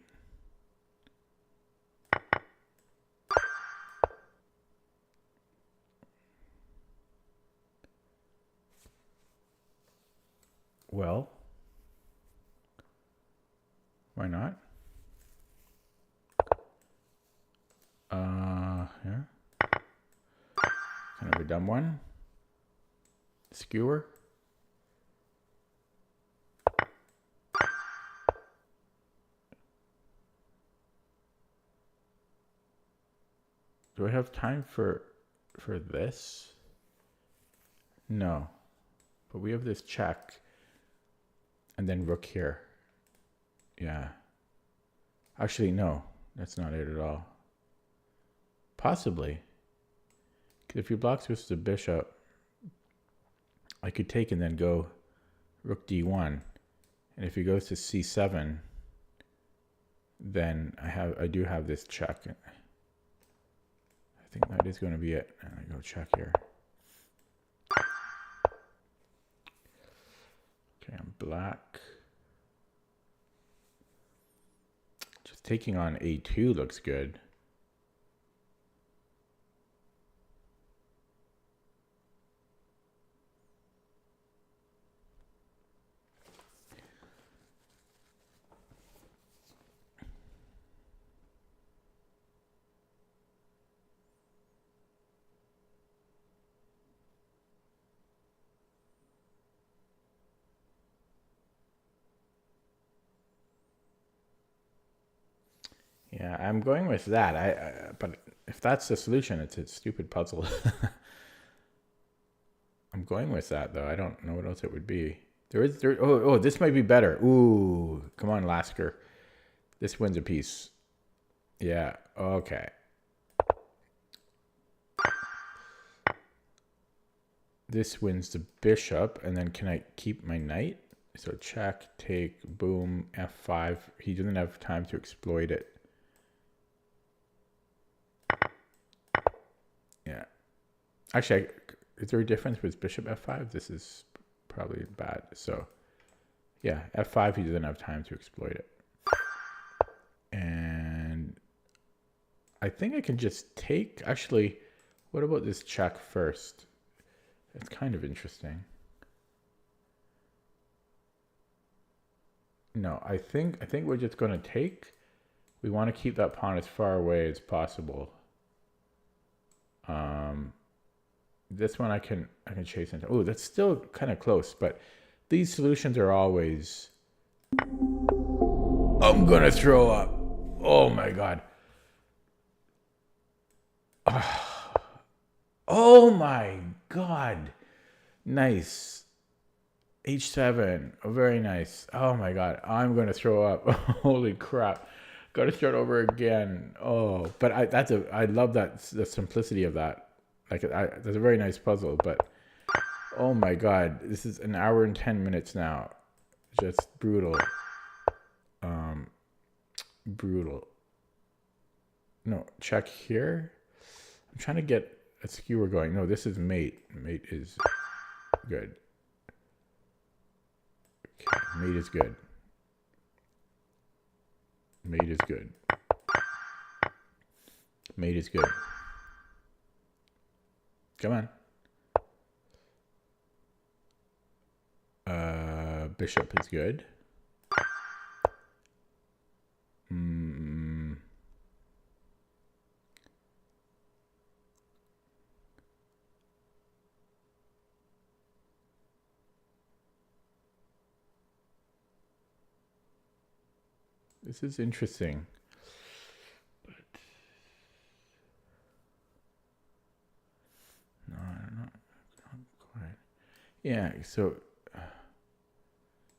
Well, why not? Yeah. Kind of a dumb one. Skewer. Do I have time for this? No. But we have this check. And then rook here. Yeah. Actually, no, that's not it at all. Possibly. 'Cause if he blocks with the bishop, I could take and then go rook d1. And if he goes to c7, then I do have this check. I think that is going to be it. And I go check here. Okay, I'm black. Just taking on a2 looks good. Yeah, I'm going with that. But if that's the solution, it's a stupid puzzle. I'm going with that though. I don't know what else it would be. Oh, this might be better. Ooh, come on, Lasker. This wins a piece. Yeah. Okay. This wins the bishop, and then can I keep my knight? So check, take, boom, f5. He doesn't have time to exploit it. Yeah. Actually, is there a difference with bishop f5? This is probably bad. So, yeah, f5, he doesn't have time to exploit it. And I think I can just take... Actually, what about this check first? It's kind of interesting. No, I think we're just going to take. We want to keep that pawn as far away as possible. This one I can chase into. Oh, that's still kind of close, but these solutions are always... I'm gonna throw up. Oh my god. Oh my god. Nice. H7. Oh, very nice. Oh my god. I'm gonna throw up. Holy crap. Gotta start over again. Oh, but I love that, the simplicity of that. Like, that's a very nice puzzle, but oh my god, this is an hour and 10 minutes now. Just brutal. Brutal. No, check here. I'm trying to get a skewer going. No, this is mate. Mate is good. Okay, mate is good. Mate is good. Mate is good. Come on. Bishop is good. This is interesting. But no, not quite. Yeah, so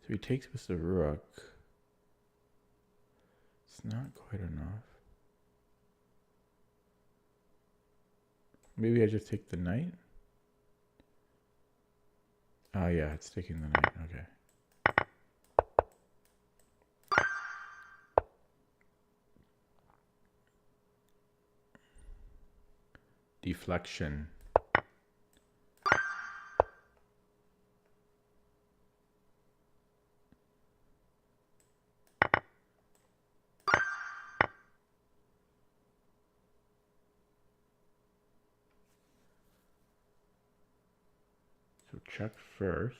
he takes with the rook. It's not quite enough. Maybe I just take the knight? Oh yeah, it's taking the knight. Okay. Deflection. So check first.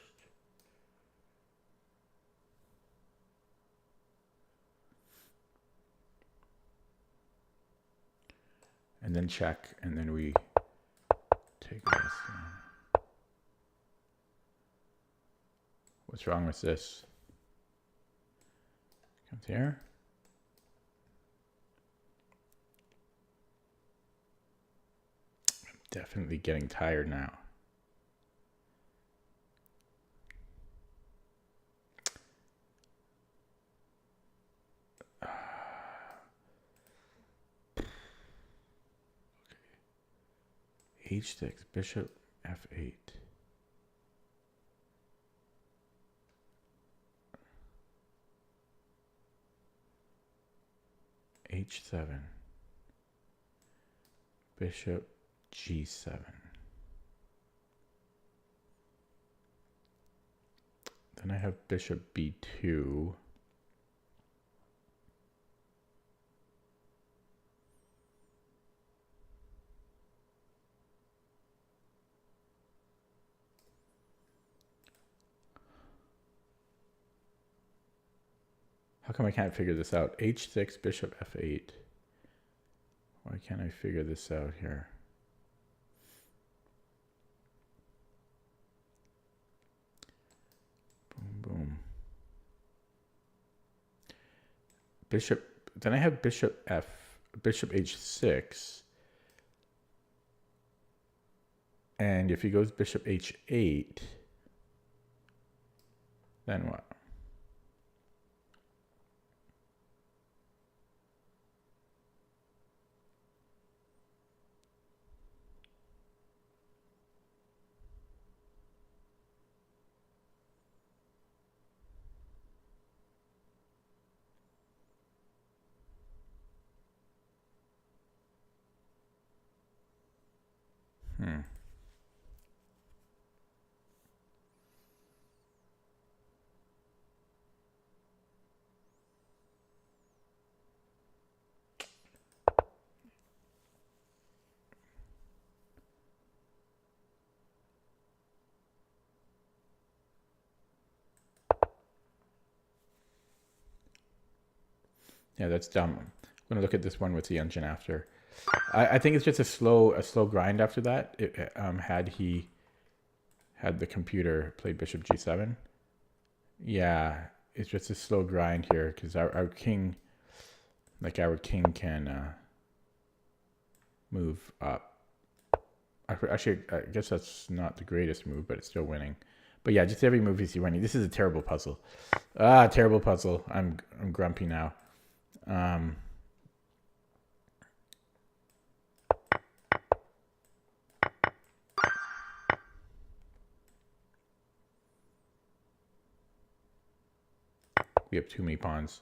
And then check, and then we take this. What's wrong with this? Comes here. I'm definitely getting tired now. H6, bishop F8. H7, bishop G7. Then I have bishop B2. How come I can't figure this out? H6, bishop F8. Why can't I figure this out here? Boom, boom. Bishop, then I have bishop H6. And if he goes bishop H8, then what? Yeah, that's dumb. I'm gonna look at this one with the engine after. I think it's just a slow grind after that. Had he had the computer play bishop G7. Yeah, it's just a slow grind here because our king, can move up. Actually, I guess that's not the greatest move, but it's still winning. But yeah, just every move is winning. This is a terrible puzzle. Terrible puzzle. I'm grumpy now. We have too many pawns.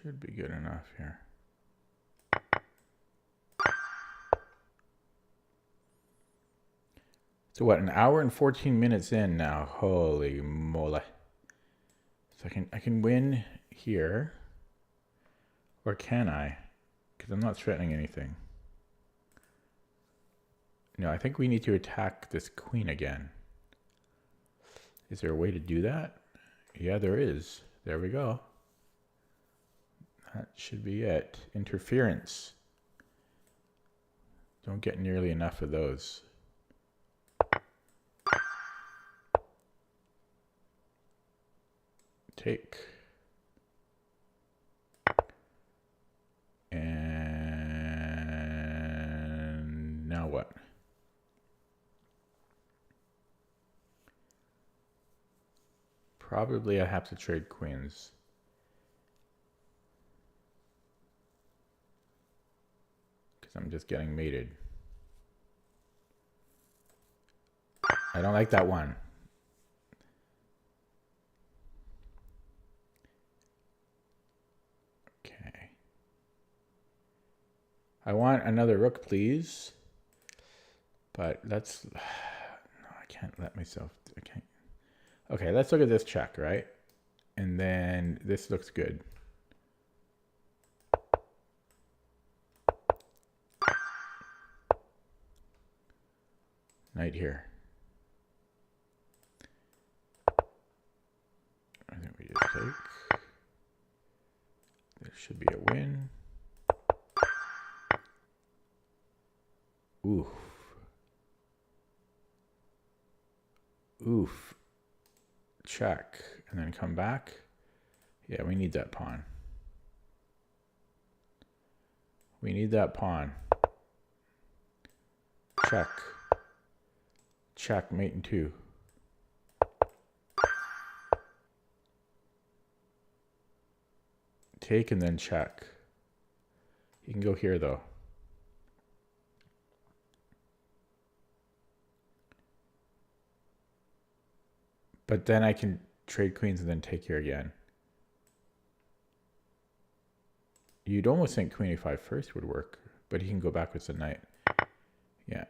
Should be good enough here. So what, an hour and 14 minutes in now. Holy moly. So I can win here. Or can I? Because I'm not threatening anything. No, I think we need to attack this queen again. Is there a way to do that? Yeah, there is. There we go. That should be it. Interference. Don't get nearly enough of those. Take. And now what? Probably I have to trade queens. I'm just getting mated. I don't like that one. Okay. I want another rook, please. But let's... No, I can't let myself... I can't. Okay, let's look at this check, right? And then this looks good. knight here. I think we just take. There should be a win. Oof. Oof. Check. And then come back. Yeah, we need that pawn. We need that pawn. Check. Check, mate in 2. Take and then check. You can go here though. But then I can trade queens and then take here again. You'd almost think queen a5 first would work, but he can go back with the knight. Yeah.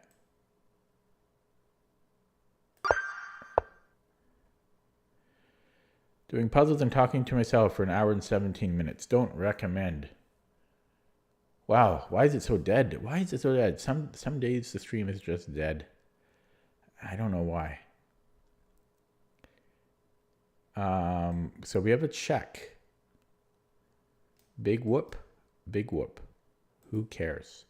Doing puzzles and talking to myself for an hour and 17 minutes. Don't recommend. Wow, why is it so dead? Why is it so dead? Some days the stream is just dead. I don't know why. So we have a check. Big whoop. Big whoop. Who cares?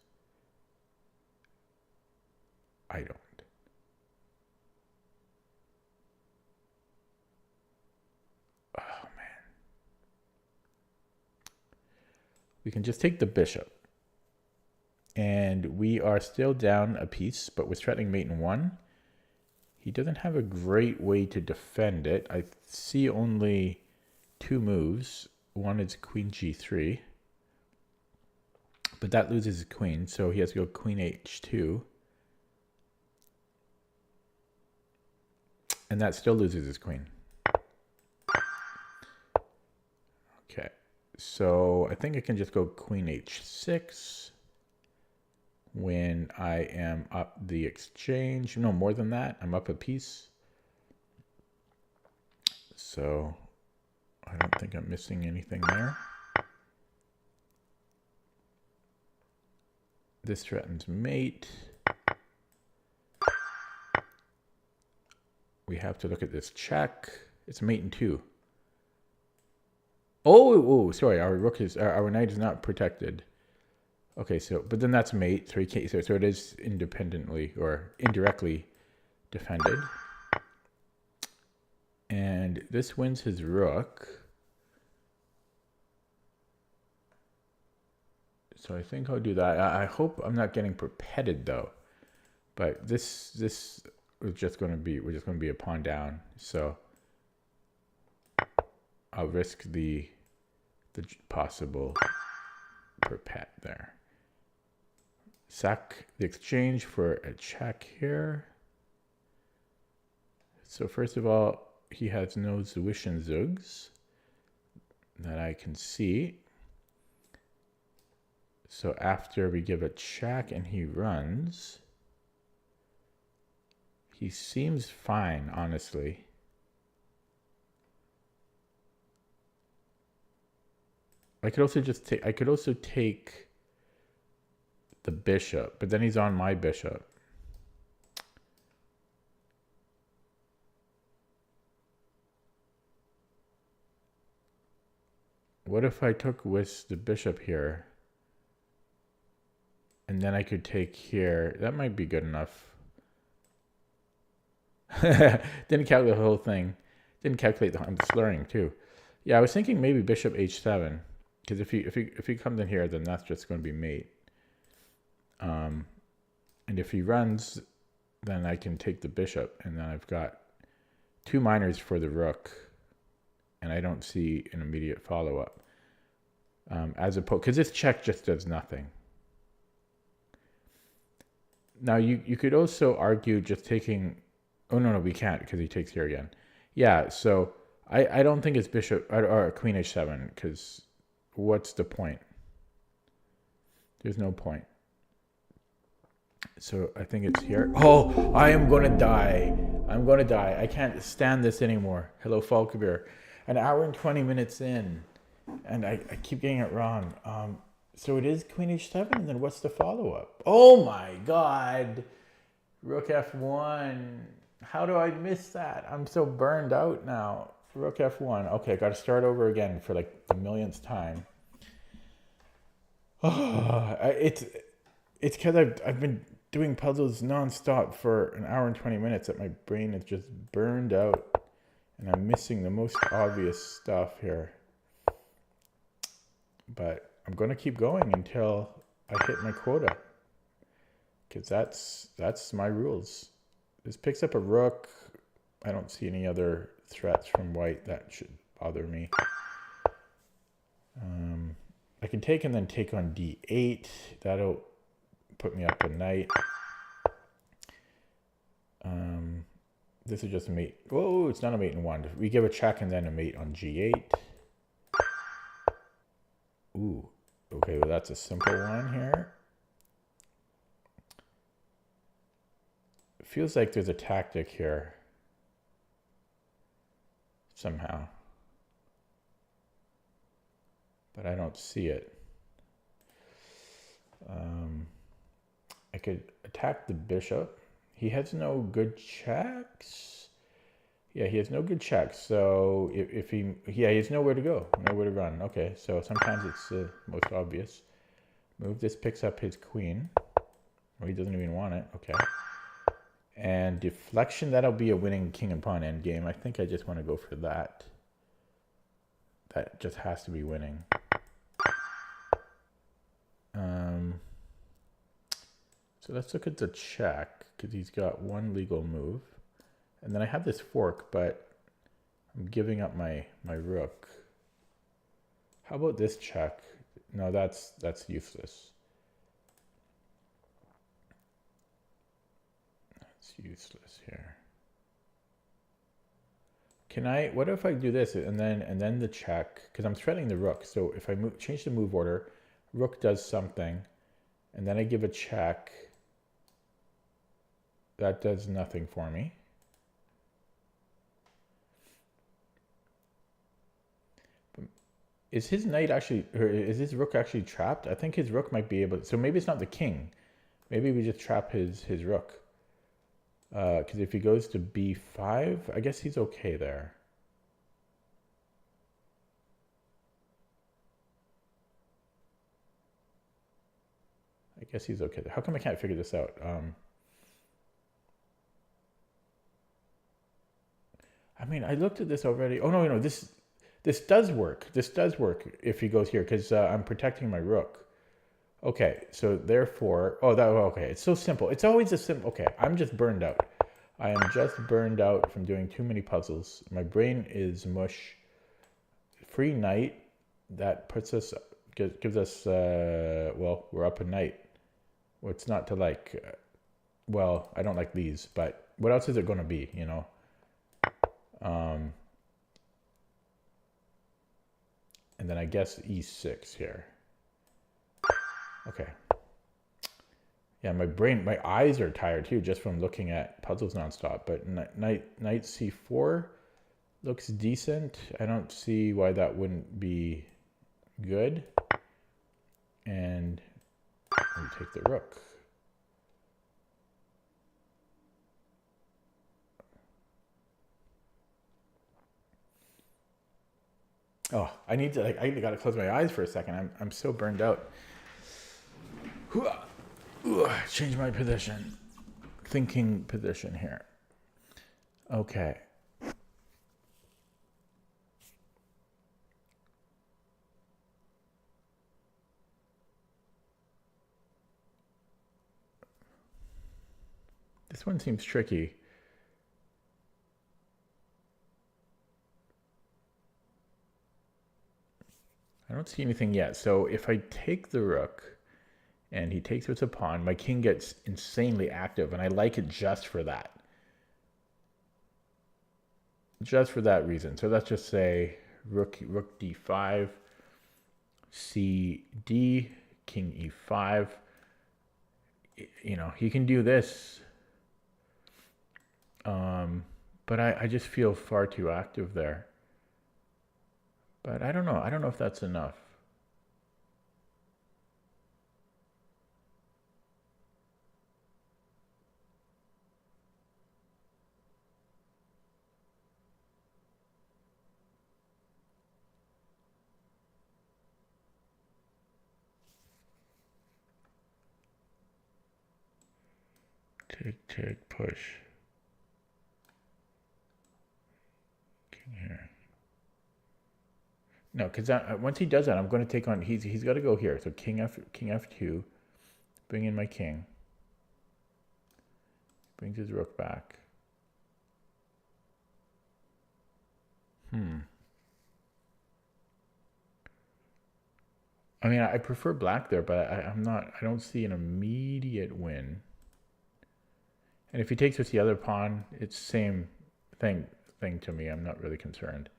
I don't. Oh, man. We can just take the bishop. And we are still down a piece, but we're threatening mate in 1. He doesn't have a great way to defend it. I see only 2 moves. One is queen g3. But that loses his queen, so he has to go queen h2. And that still loses his queen. Okay, so I think I can just go queen h6 when I am up the exchange. No, more than that, I'm up a piece. So I don't think I'm missing anything there. This threatens mate. We have to look at this check. It's mate in 2. Oh, sorry. Our rook is our knight is not protected. Okay, so but then that's mate 3k. So it is independently or indirectly defended. And this wins his rook. So I think I'll do that. I hope I'm not getting perpeted though. But this is just going to be, we're just going to be a pawn down. So I'll risk the possible perpet there. Sack the exchange for a check here. So first of all, he has no Zwischenzugs that I can see. So after we give a check and he runs, he seems fine, honestly. I could also just take, I could also take the bishop, but then he's on my bishop. What if I took with the bishop here? And then I could take here. That might be good enough. Didn't calculate the whole thing. Didn't calculate the, I'm slurring too. Yeah, I was thinking maybe bishop h7. Because if he comes in here, then that's just going to be mate. And if he runs, then I can take the bishop. And then I've got 2 minors for the rook. And I don't see an immediate follow-up. As opposed, because this check just does nothing. Now, you could also argue just taking... Oh, no, we can't because he takes here again. Yeah, so I don't think it's bishop or queen h7 because what's the point? There's no point. So I think it's here. Oh, I am going to die. I'm going to die. I can't stand this anymore. Hello, Falkbeer. An hour and 20 minutes in, and I keep getting it wrong. So it is queen h7, and then what's the follow-up? Oh my god. Rook F1. How do I miss that? I'm so burned out now. Rook F1. Okay, got to start over again for like the millionth time. Oh, it's because I've been doing puzzles nonstop for an hour and 20 minutes that my brain is just burned out, and I'm missing the most obvious stuff here. But I'm gonna keep going until I hit my quota, because that's my rules. This picks up a rook. I don't see any other threats from white that should bother me. I can take and then take on d8. That'll put me up a knight. This is just a mate. Oh, it's not a mate in one. We give a check and then a mate on g8. Ooh, okay, well that's a simple one here. It feels like there's a tactic here somehow, but I don't see it. I could attack the bishop. He has no good checks. Yeah, he has no good checks. So if he has nowhere to go, nowhere to run. Okay, so sometimes it's the most obvious move. This picks up his queen. Or he doesn't even want it. Okay. And deflection, that'll be a winning king and pawn endgame. I think I just want to go for that. That just has to be winning. So let's look at the check, because he's got one legal move. And then I have this fork, but I'm giving up my rook. How about this check? No, that's useless. That's useless here. Can I, what if I do this and then the check, because I'm threatening the rook. So if I change the move order, rook does something, and then I give a check. That does nothing for me. Is his knight actually, or is his rook actually trapped? I think his rook might be able to, so maybe it's not the king. Maybe we just trap his rook. Because if he goes to b5, I guess he's okay there. I guess he's okay there. How come I can't figure this out? I mean, I looked at this already. Oh, no, this does work. This does work if he goes here, because I'm protecting my rook. Okay, so therefore, okay, it's so simple. It's always a simple, okay, I'm just burned out. I am just burned out from doing too many puzzles. My brain is mush. Free knight, that puts us, gives us, well, we're up a knight. What's not to like? Well, I don't like these, but what else is it going to be, you know? And then I guess e6 here. Okay. Yeah, my eyes are tired too, just from looking at puzzles nonstop. But knight c4 looks decent. I don't see why that wouldn't be good. And we take the rook. Oh, I gotta close my eyes for a second. I'm so burned out. Change my position. Thinking position here. Okay. This one seems tricky. I don't see anything yet. So if I take the rook and he takes with a pawn, my king gets insanely active, and I like it just for that. Just for that reason. So let's just say rook d5, cd, king e5. You know, he can do this. But I just feel far too active there. But I don't know. I don't know if that's enough. Take, push. King here. No, because once he does that, I'm going to take on. He's got to go here. So king f2, bring in my king. Brings his rook back. I mean, I prefer black there, but I'm not. I don't see an immediate win. And if he takes with the other pawn, it's same thing to me. I'm not really concerned.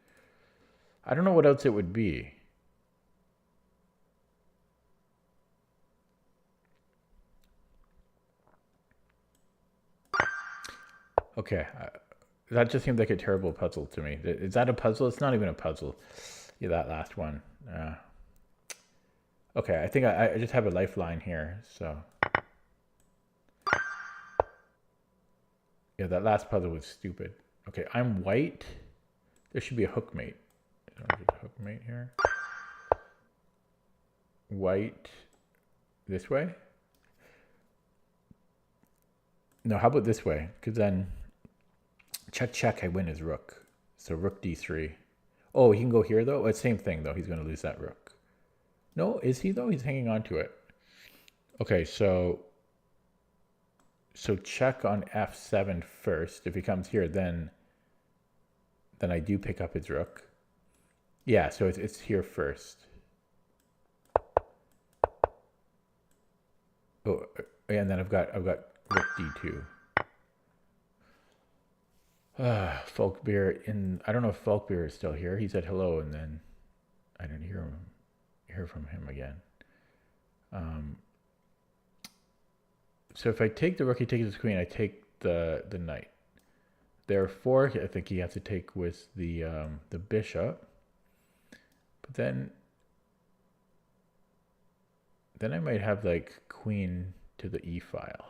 I don't know what else it would be. Okay, that just seemed like a terrible puzzle to me. Is that a puzzle? It's not even a puzzle. Yeah, that last one. Okay, I think I just have a lifeline here, so. Yeah, that last puzzle was stupid. Okay, I'm white. There should be a hook mate. There's a hook mate here. White this way? No, how about this way? Because then check, I win his rook. So rook d3. Oh, he can go here though? It's same thing though. He's going to lose that rook. No, is he though? He's hanging on to it. Okay, so check on f7 first. If he comes here, then I do pick up his rook. Yeah, so it's here first. Oh, and then I've got rook d2. Folkbeer I don't know if Folkbeer is still here. He said hello, and then I didn't hear from him again. So if I take the rook, he takes his queen. I take the knight. Therefore, I think he has to take with the bishop. But then I might have like queen to the e file.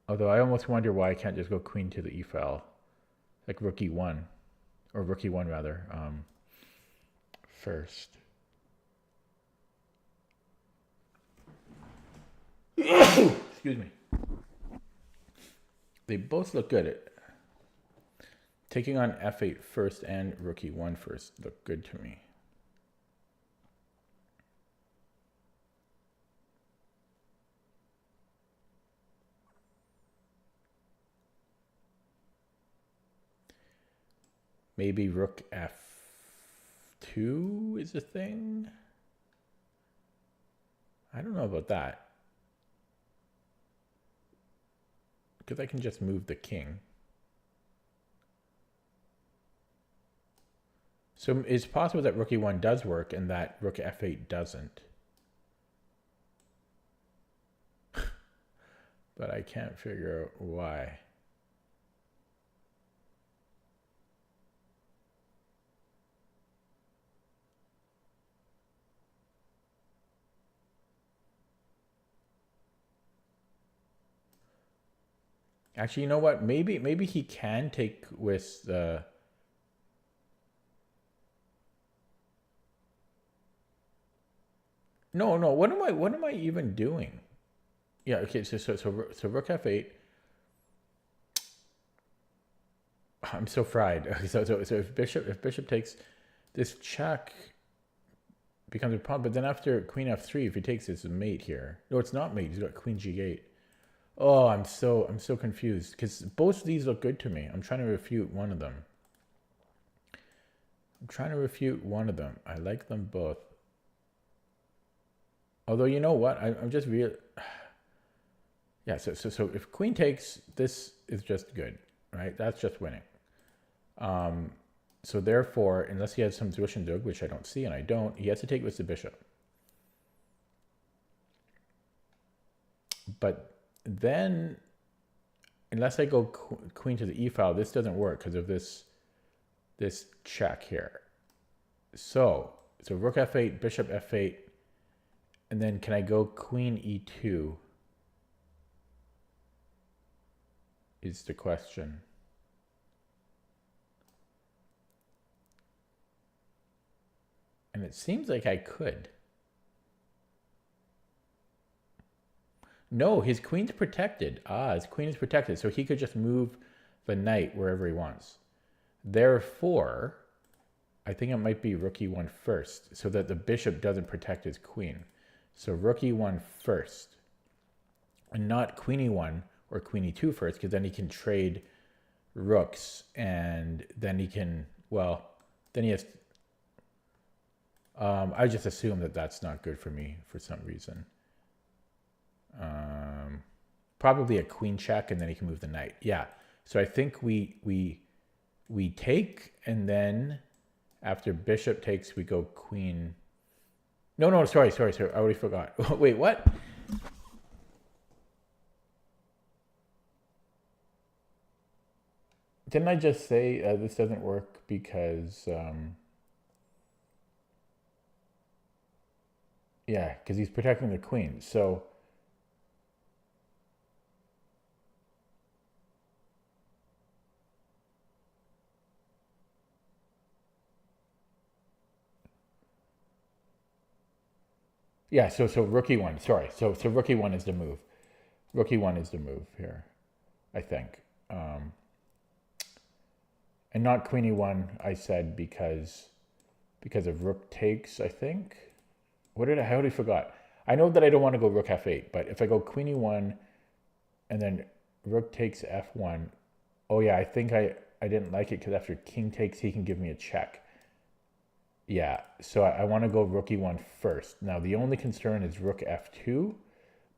Although I almost wonder why I can't just go queen to the e file, like rook e1, or rook e1 rather, first. Excuse me. They both look good. Taking on f8 first and rook e1 first look good to me. Maybe rook f2 is a thing. I don't know about that. Because I can just move the king. So it's possible that rook e1 does work and that rook f8 doesn't. But I can't figure out why. Actually, you know what? Maybe he can take with the. No. What am I even doing? Yeah. Okay. So rook f8. I'm so fried. Okay, so if bishop takes, this check becomes a pawn. But then after queen f3, if he takes, it's a mate here. No, it's not mate. He's got queen g8. Oh, I'm so confused because both of these look good to me. I'm trying to refute one of them. I like them both. Although, you know what? I'm just real. Yeah. So if queen takes, this is just good, right? That's just winning. So therefore, unless he has some Zwischendug, which I don't see, and I don't, he has to take with the bishop. But then, unless I go queen to the e file, this doesn't work because of this check here. So rook f8, bishop f8, and then can I go queen e2 is the question. And it seems like I could. No, his queen's protected. Ah, his queen is protected, so he could just move the knight wherever he wants. Therefore, I think it might be rook e1 first, so that the bishop doesn't protect his queen. So rook e1 first, and not queen e1 or queen e2 first, because then he can trade rooks, and then he can, well, then he has, I just assume that that's not good for me for some reason. Probably a queen check, and then he can move the knight. Yeah, so I think we take, and then after bishop takes, we go queen. No, sorry. I already forgot. Wait, what? Didn't I just say this doesn't work because, yeah, because he's protecting the queen. So, yeah, so rook e1. Sorry, so rook e1 is the move. Rook e1 is the move here, I think. And not queen e1, I said because of rook takes, I think. I already forgot. I know that I don't want to go rook f8, but if I go queen e1 and then rook takes f1, oh yeah, I think I didn't like it because after king takes, he can give me a check. Yeah, so I want to go rook e1 first. Now, the only concern is rook f2,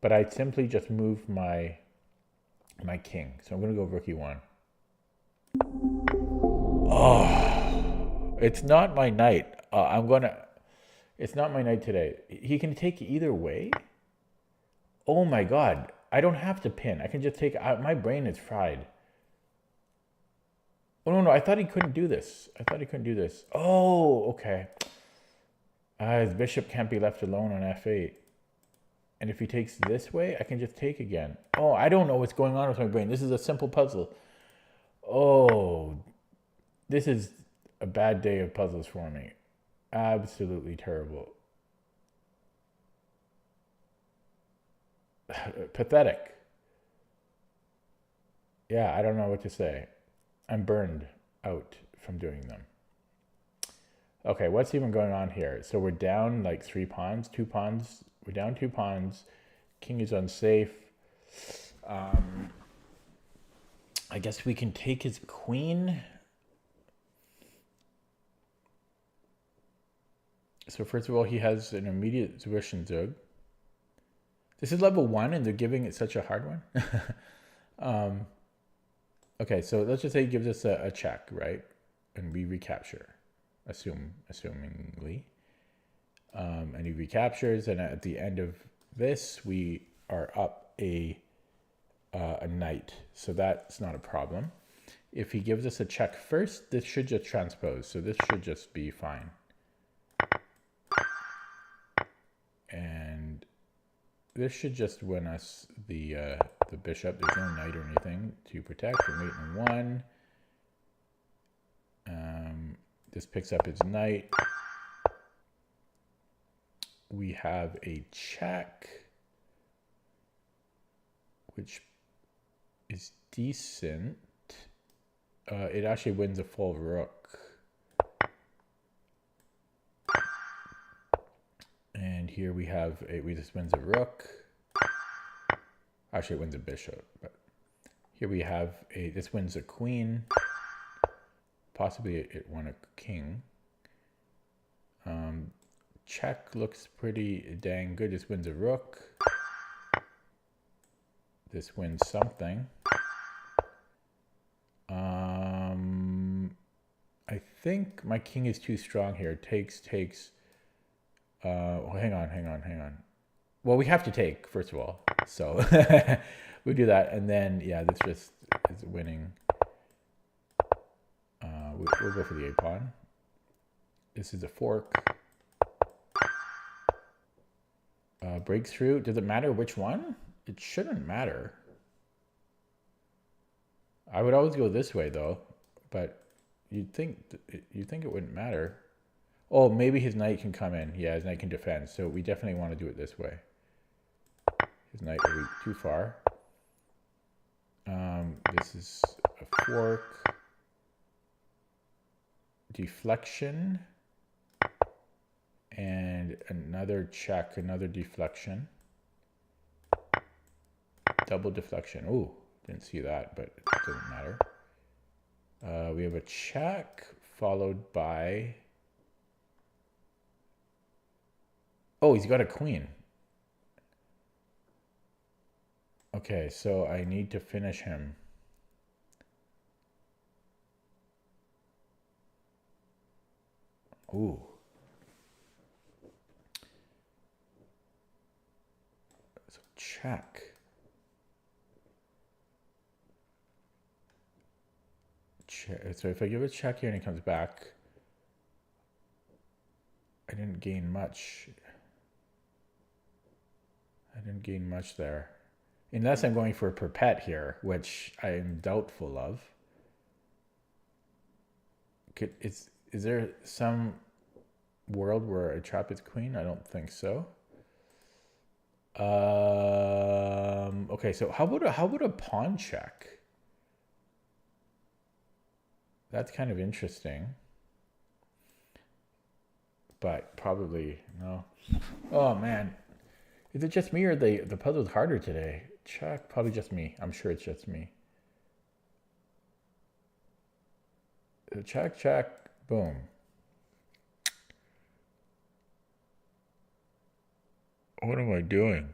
but I simply just moved my king. So I'm going to go rook e1. Oh, it's not my knight. It's not my knight today. He can take either way. Oh my God. I don't have to pin. I can just take, my brain is fried. Oh, no, I thought he couldn't do this. Oh, okay. His bishop can't be left alone on f8. And if he takes this way, I can just take again. Oh, I don't know what's going on with my brain. This is a simple puzzle. Oh, this is a bad day of puzzles for me. Absolutely terrible. Pathetic. Yeah, I don't know what to say. I'm burned out from doing them. Okay, what's even going on here? So we're down like 3 pawns, 2 pawns. We're down 2 pawns. King is unsafe. I guess we can take his queen. So first of all, he has an immediate Zwischenzug. This is level 1 and they're giving it such a hard one. Okay, so let's just say he gives us a check, right? And we recapture, assumingly. And he recaptures, and at the end of this, we are up a knight. So that's not a problem. If he gives us a check first, this should just transpose. So this should just be fine. And this should just win us the bishop. There's no knight or anything to protect. We're mate in 1. This picks up his knight. We have a check, which is decent. It actually wins a full rook. And here we have we just wins a rook. Actually, it wins a bishop, but here we have this wins a queen. Possibly it won a king. Check looks pretty dang good. This wins a rook. This wins something. I think my king is too strong here. Takes. Well, hang on. Well, we have to take, first of all. So we do that. And then, yeah, this just is winning. We'll go for the a-pawn. This is a fork. Breakthrough. Does it matter which one? It shouldn't matter. I would always go this way, though. But you'd think it wouldn't matter. Oh, maybe his knight can come in. Yeah, his knight can defend. So we definitely want to do it this way. His knight will be too far. This is a fork. Deflection. And another check, another deflection. Double deflection. Ooh, didn't see that, but it doesn't matter. We have a check followed by... Oh, he's got a queen. Okay, so I need to finish him. Ooh. So check. So if I give a check here and he comes back, I didn't gain much. I didn't gain much there. Unless I'm going for a perpet here, which I am doubtful of. Is there some world where I trap his queen? I don't think so. Okay, so how about a pawn check? That's kind of interesting. But probably no. Oh man. Is it just me or the puzzle's harder today? Check, probably just me. I'm sure it's just me. Check, check, boom. What am I doing?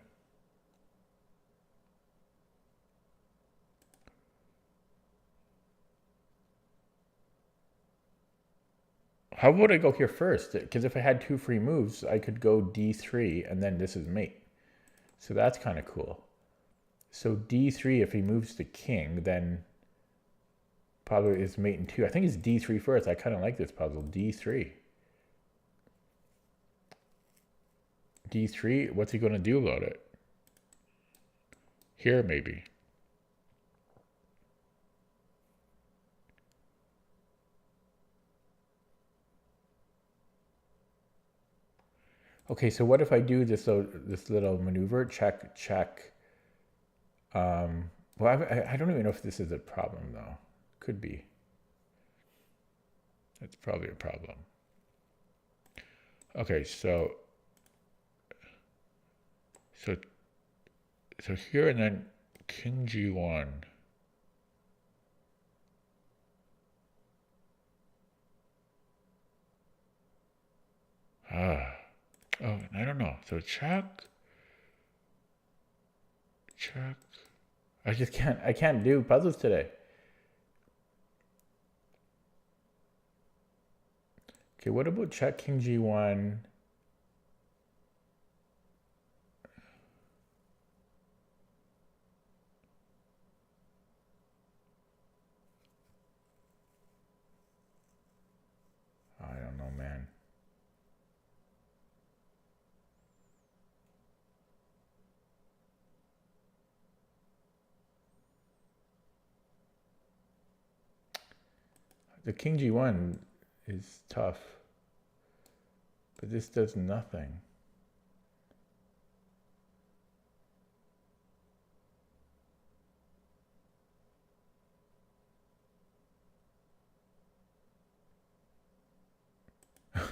How would I go here first? Because if I had two free moves, I could go d3 and then this is mate. So that's kind of cool. So d3, if he moves the king, then probably is mate in 2. I think it's d3 first. I kind of like this puzzle. d3. d3, what's he going to do about it? Here, maybe. Okay, so what if I do this little maneuver? Check, check. Well, I don't even know if this is a problem, though. Could be. That's probably a problem. Okay, so here and then king g1. Oh, I don't know. So check. I can't do puzzles today. Okay, what about check king g1? I don't know, man. The king g1 is tough, but this does nothing.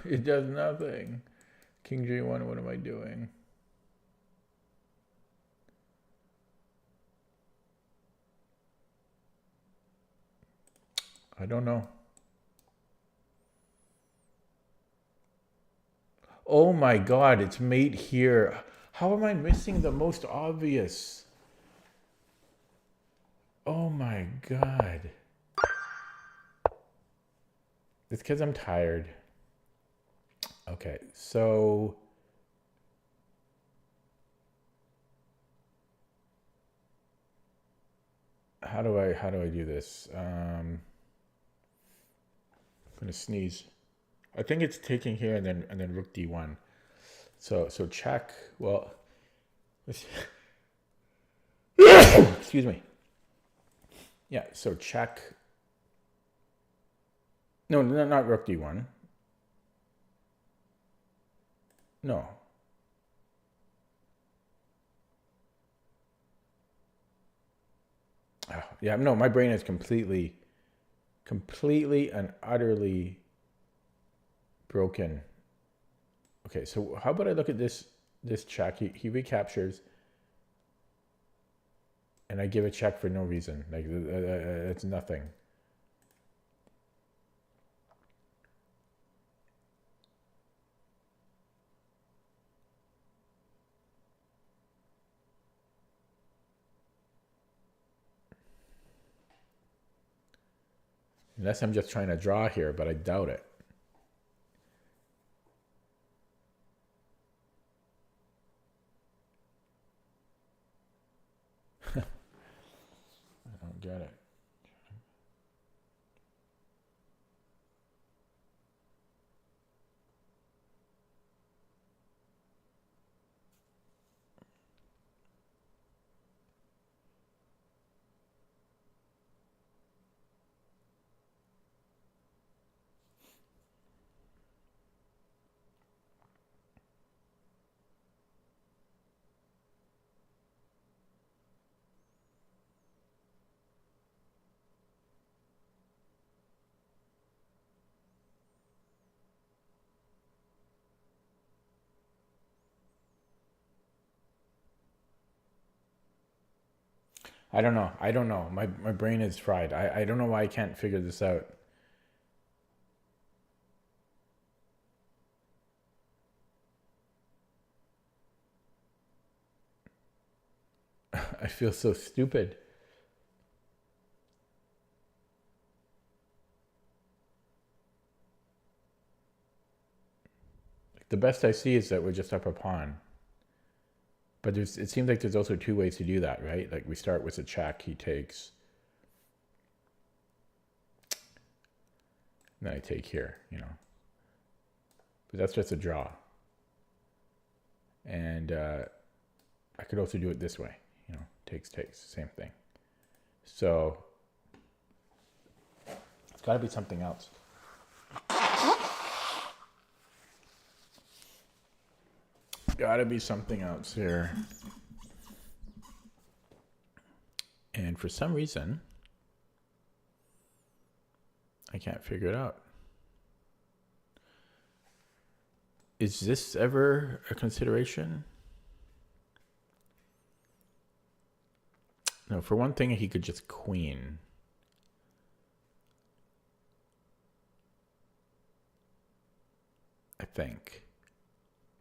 It does nothing. King g1, what am I doing? I don't know. Oh my god, it's mate here. How am I missing the most obvious? Oh my god. It's because I'm tired. Okay, so how do I do this? I'm gonna sneeze. I think it's taking here and then rook d1. So check. Well, excuse me. Yeah, so check. No, not rook d1. No. Oh, yeah, no, my brain is completely and utterly broken. Okay, so how about I look at this check? He recaptures, and I give a check for no reason. Like it's nothing. Unless I'm just trying to draw here, but I doubt it. I don't get it. I don't know. I don't know. My brain is fried. I don't know why I can't figure this out. I feel so stupid. The best I see is that we're just up a pawn. But it seems like there's also two ways to do that, right? Like we start with a check, he takes. And then I take here, you know. But that's just a draw. And I could also do it this way, you know, takes, same thing. So it's got to be something else. Gotta be something else here. And for some reason, I can't figure it out. Is this ever a consideration? No, for one thing, he could just queen. I think.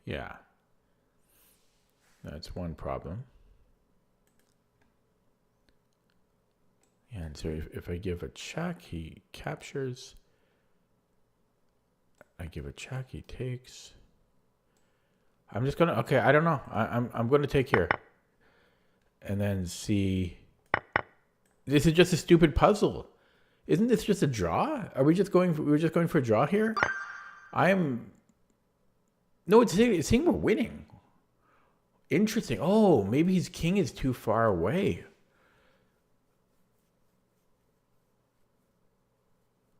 Yeah. That's one problem. And so if I give a check, he captures. I give a check, he takes. I'm just gonna, okay, I don't know. I'm gonna take here. And then see. This is just a stupid puzzle. Isn't this just a draw? Are we just going, we're just going for a draw here? No, it's saying we're winning. Interesting. Oh, maybe his king is too far away.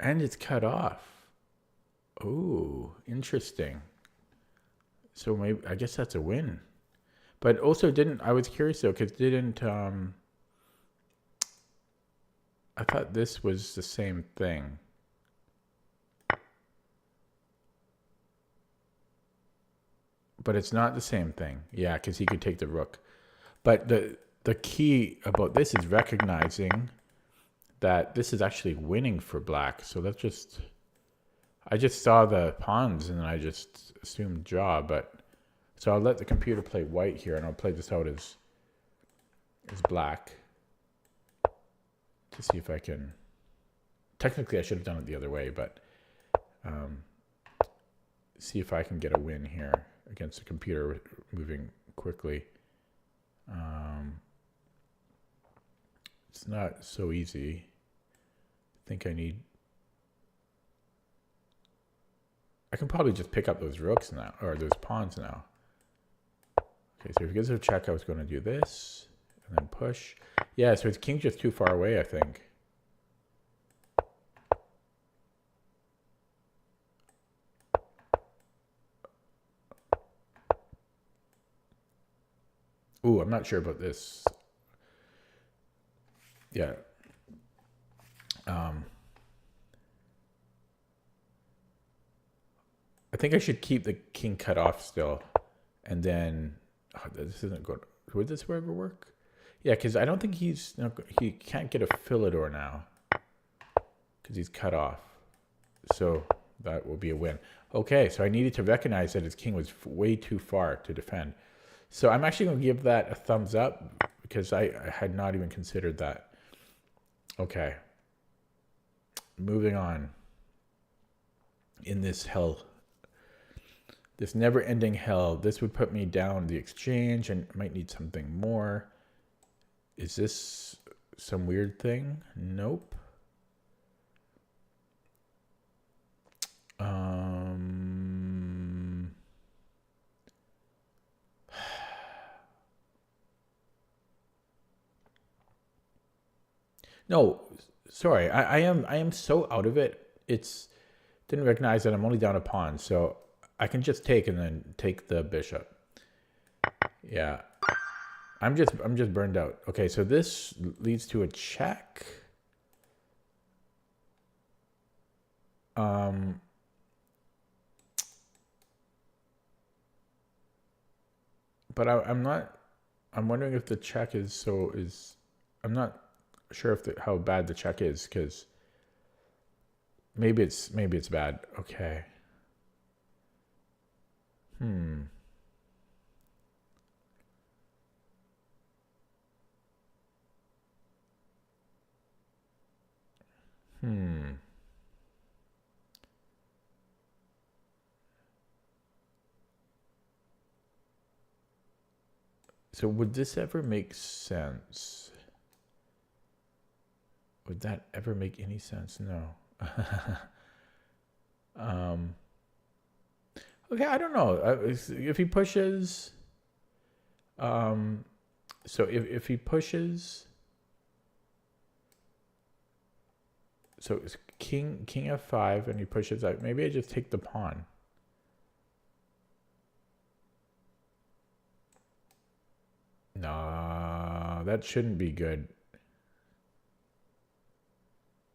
And it's cut off. Oh, interesting. So maybe, I guess that's a win. But also I was curious though, because I thought this was the same thing. But it's not the same thing. Yeah, because he could take the rook. But the key about this is recognizing that this is actually winning for black. So that's just, I just saw the pawns and then I just assumed draw. But so I'll let the computer play white here and I'll play this out as black to see if I can. Technically, I should have done it the other way, but see if I can get a win here against the computer moving quickly. It's not so easy. I think I can probably just pick up those rooks now, or those pawns now. Okay, so if he gives a check, I was going to do this, and then push. Yeah, so his king's just too far away, I think. Ooh, I'm not sure about this. Yeah. I think I should keep the king cut off still. And then, this isn't good. Would this ever work? Yeah, because I don't think he can't get a Philidor now. Because he's cut off. So that will be a win. Okay, so I needed to recognize that his king was way too far to defend. So I'm actually going to give that a thumbs up because I had not even considered that. Okay. Moving on. In this hell. This never-ending hell. This would put me down the exchange and I might need something more. Is this some weird thing? Nope. No, sorry. I am so out of it. It's didn't recognize that I'm only down a pawn, so I can just take and then take the bishop. Yeah. I'm just burned out. Okay, so this leads to a check. But I'm wondering if the check I'm not sure if how bad the check is because maybe it's bad. Okay. So would this ever make sense? Would that ever make any sense? No. Okay, I don't know. If he pushes, so if he pushes, so it's king f5 and he pushes out. Maybe I just take the pawn. No, that shouldn't be good.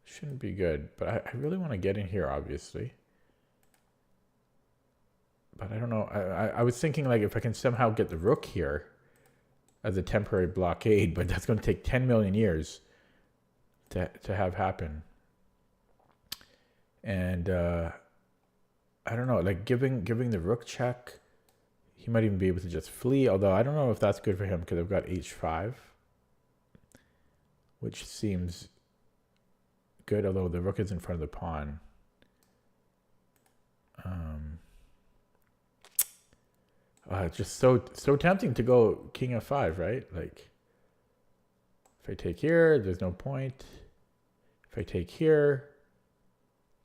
Shouldn't be good, but I really want to get in here, obviously. But I don't know. I was thinking like if I can somehow get the rook here as a temporary blockade, but that's going to take 10 million years to have happen. And I don't know, like giving the rook check, he might even be able to just flee, although I don't know if that's good for him because I've got h5, which seems good, although the rook is in front of the pawn. It's just so tempting to go king f5, right? Like, if I take here, there's no point. If I take here,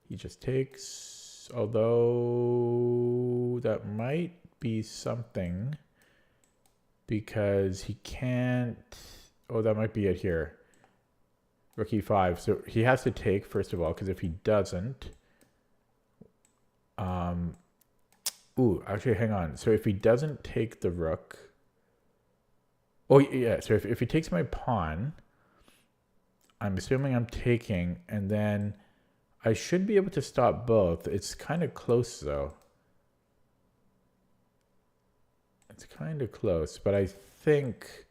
he just takes. Although that might be something because he can't. Oh, that might be it here. Rook e5. So he has to take first of all, because if he doesn't, ooh, actually, hang on. So if he doesn't take the rook, oh yeah. So if he takes my pawn, I'm assuming I'm taking, and then I should be able to stop both. It's kind of close though. It's kind of close, but I think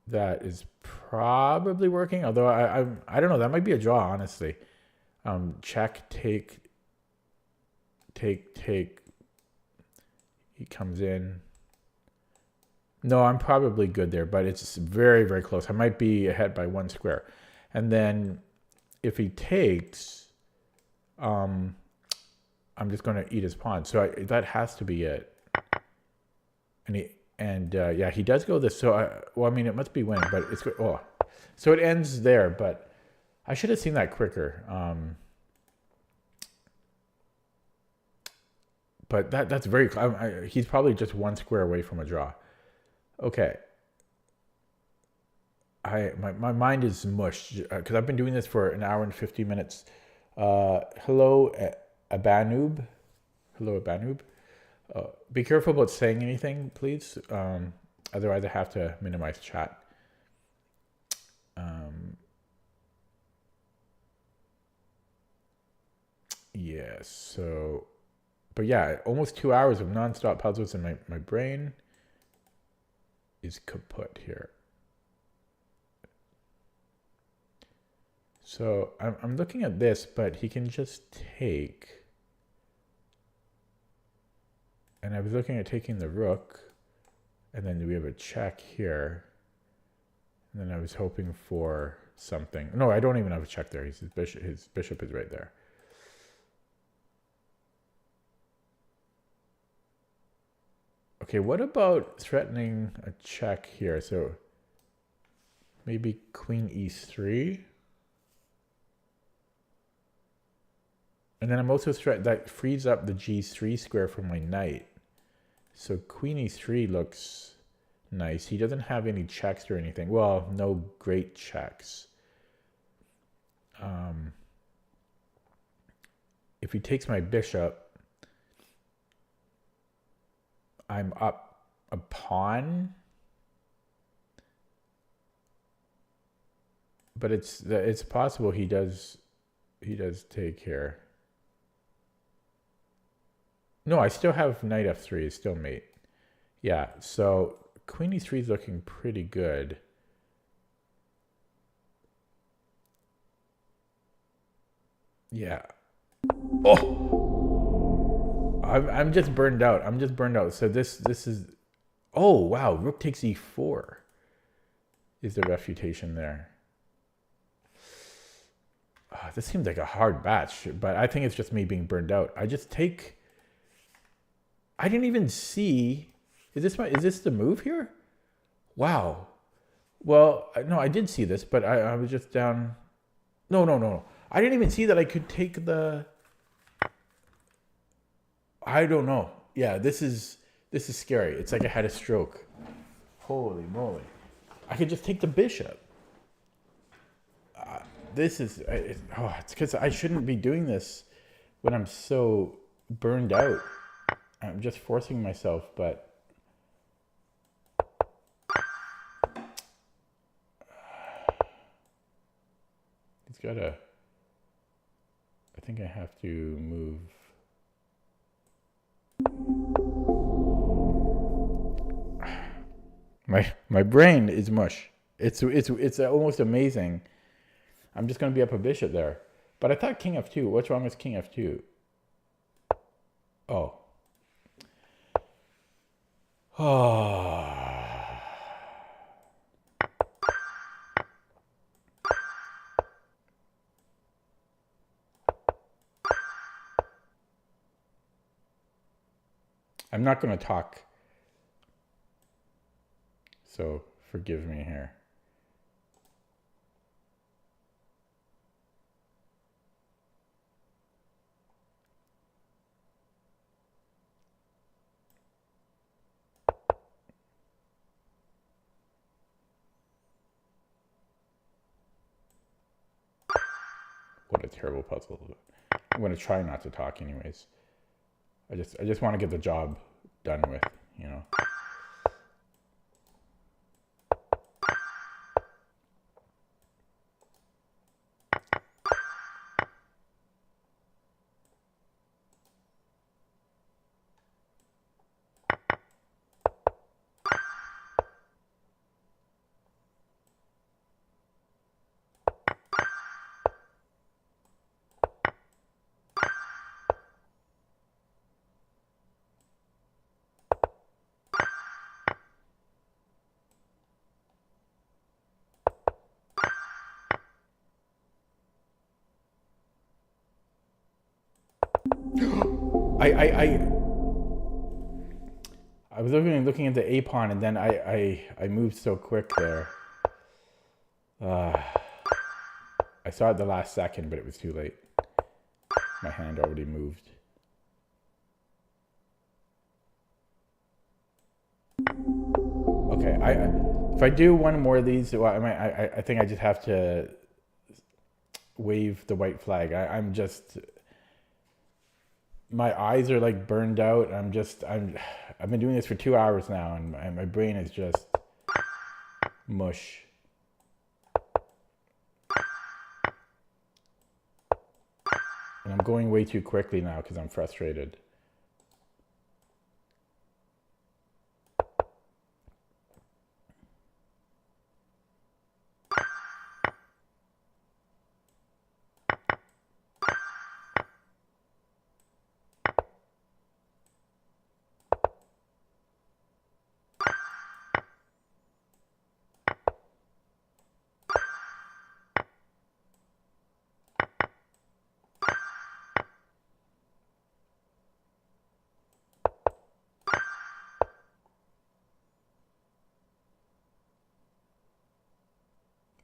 that is probably working. Although I don't know. That might be a draw, honestly. Check, take. He comes in. No, I'm probably good there, but it's very, very close. I might be ahead by 1 square. And then if he takes, I'm just going to eat his pawn. So that has to be it. And yeah, he does go this. So well, I mean, it must be winning, but it's oh, so it ends there. But I should have seen that quicker. But that's very. He's probably just 1 square away from a draw. Okay. My mind is mush because I've been doing this for an hour and 50 minutes. Hello, Abanoob. Hello, Abanoob. Be careful about saying anything, please. Otherwise, I have to minimize chat. Yes, so, but yeah, almost 2 hours of nonstop puzzles, and my brain is kaput here. So I'm looking at this, but he can just take, and I was looking at taking the rook, and then we have a check here, and then I was hoping for something. No, I don't even have a check there. His bishop is right there. Okay, what about threatening a check here? So maybe queen e3. And then I'm also that frees up the g3 square for my knight. So queen e3 looks nice. He doesn't have any checks or anything. Well, no great checks. If he takes my bishop, I'm up a pawn, but it's possible he does take here. No, I still have knight f3, it's still mate. Yeah, so queen e3 is looking pretty good. Yeah. Oh! I'm just burned out. So this is, oh wow, rook takes e4 is the refutation there. This seems like a hard batch, but I think it's just me being burned out. I just take, I didn't even see, is this the move here? Wow. Well, no, I did see this, but I was just down. No. I didn't even see that I could take the, I don't know. Yeah, this is scary. It's like I had a stroke. Holy moly. I could just take the bishop. It's because I shouldn't be doing this when I'm so burned out. I'm just forcing myself, but he's got to, I think I have to move. My brain is mush. It's almost amazing. I'm just going to be up a bishop there. But I thought king f2. What's wrong with king f2? Oh. I'm not going to talk. So forgive me here. What a terrible puzzle. I'm going to try not to talk anyways. I just want to get the job done with, you know. I was looking at the a pawn, and then I moved so quick there. I saw it the last second, but it was too late. My hand already moved. Okay, if I do one more of these, well, I think I just have to wave the white flag. I'm just, my eyes are like burned out. I've been doing this for 2 hours now, and my brain is just mush. And I'm going way too quickly now because I'm frustrated.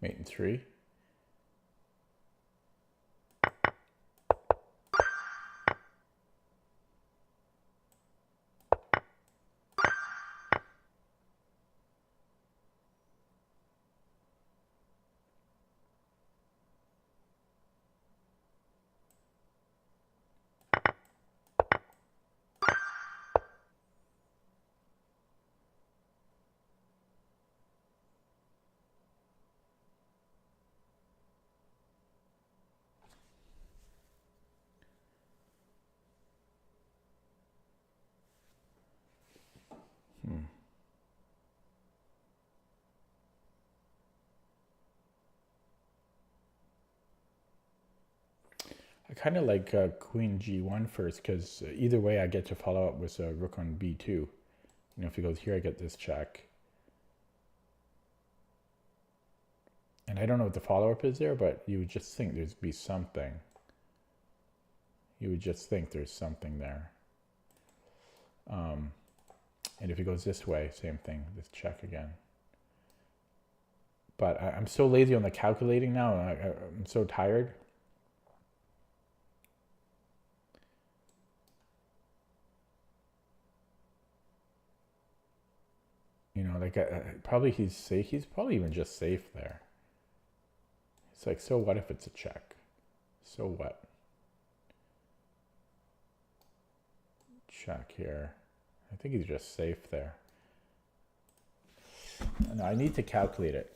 Mate in 3. I kind of like queen g1 first, because either way I get to follow up with rook on b2. You know, if he goes here, I get this check. And I don't know what the follow-up is there, but you would just think there'd be something. You would just think there's something there. And if he goes this way, same thing, this check again. But I'm so lazy on the calculating now. I'm so tired. You know, like probably he's safe. He's probably even just safe there. It's like, so what if it's a check? So what? Check here. I think he's just safe there. No, I need to calculate it.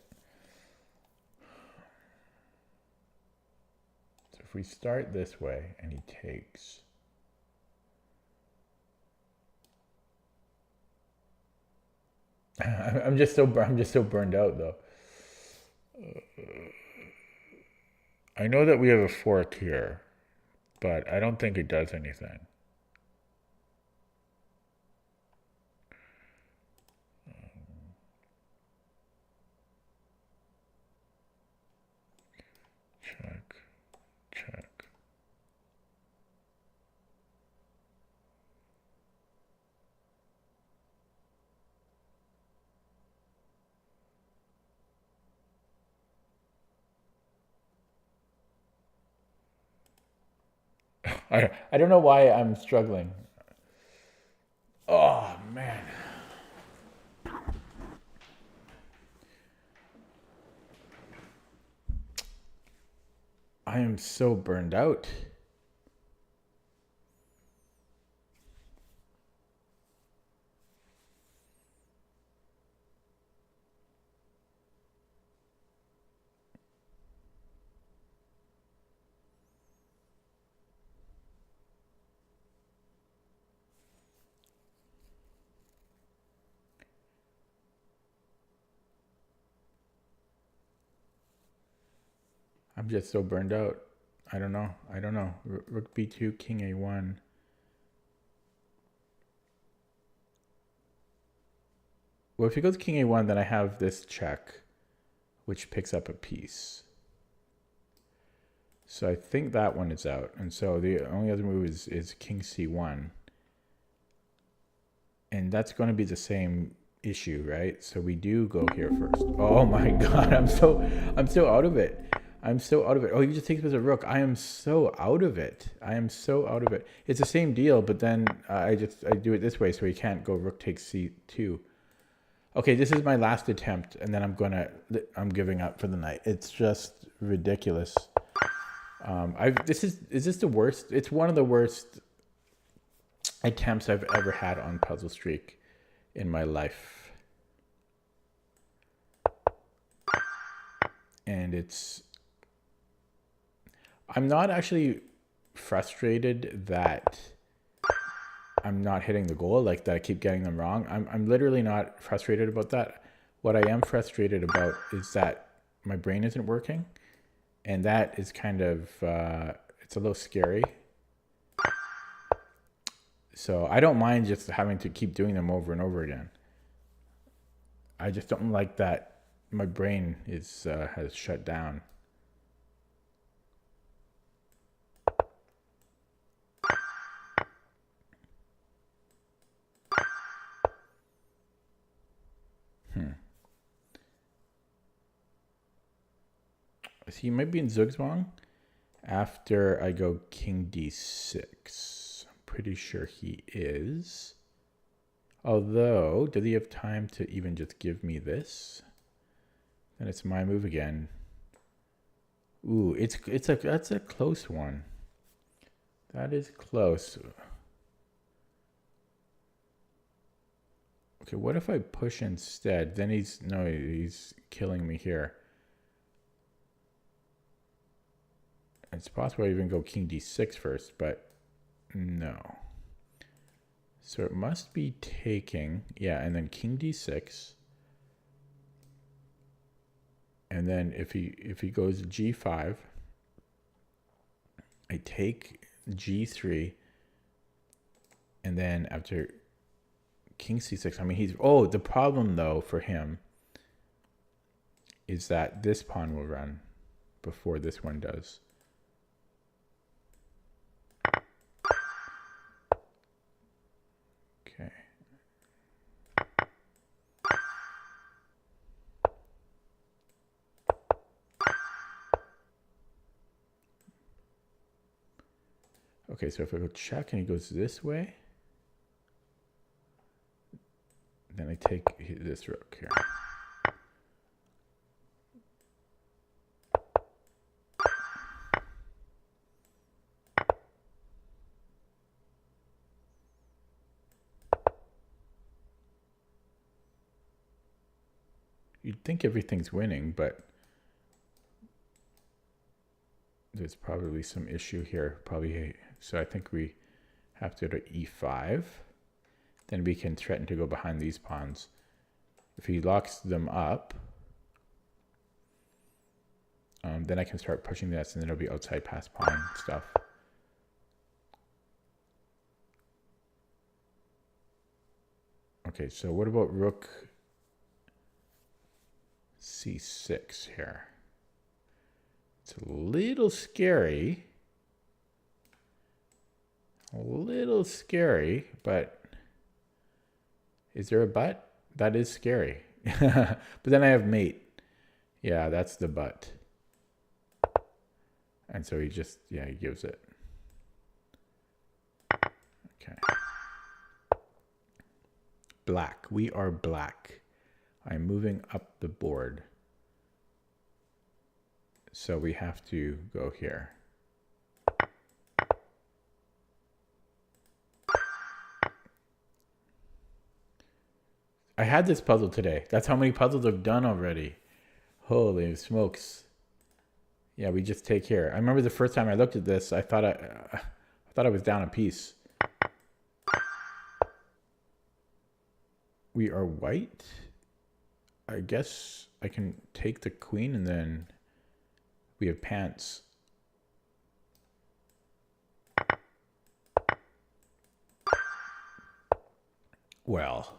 So if we start this way and he takes, I'm just so burned out though. I know that we have a fork here, but I don't think it does anything. Check, check. I don't know why I'm struggling. Oh, man. I am so burned out. I'm just so burned out. I don't know. Rook b2, king a1. Well, if he goes king a1, then I have this check, which picks up a piece. So I think that one is out. And so the only other move is king c1. And that's going to be the same issue, right? So we do go here first. Oh my God, I'm so out of it. I'm so out of it. Oh, you just take it as a rook. I am so out of it. It's the same deal, but then I do it this way, so he can't go rook takes c2. Okay, this is my last attempt, and then I'm giving up for the night. It's just ridiculous. Is this the worst? It's one of the worst attempts I've ever had on Puzzle Streak in my life. And I'm not actually frustrated that I'm not hitting the goal, like that I keep getting them wrong. I'm literally not frustrated about that. What I am frustrated about is that my brain isn't working, and that is kind of it's a little scary. So I don't mind just having to keep doing them over and over again. I just don't like that my brain has shut down. So he might be in Zugzwang after I go King D6. I'm pretty sure he is. Although, does he have time to even just give me this? Then it's my move again. Ooh, that's a close one. That is close. Okay, what if I push instead? Then he's killing me here. It's possible I even go King D6 first, but no. So it must be taking, yeah, and then King D6. And then if he goes G5, I take G3, and then after King C6, I mean the problem though for him is that this pawn will run before this one does. Okay. Okay, so if I go check and he goes this way, then I take this rook here. You'd think everything's winning, but there's probably some issue here. So I think we have to go to E5. Then we can threaten to go behind these pawns. If he locks them up, then I can start pushing this, and then it'll be outside pass pawn stuff. Okay, so what about rook C6 here? It's a little scary. A little scary, but is there a but? That is scary. But then I have mate. Yeah, that's the but. And so he gives it. Okay. Black. We are black. I'm moving up the board. So we have to go here. I had this puzzle today. That's how many puzzles I've done already. Holy smokes. Yeah, we just take here. I remember the first time I looked at this, I thought I was down a piece. We are white. I guess I can take the queen, and then we have pants. Well,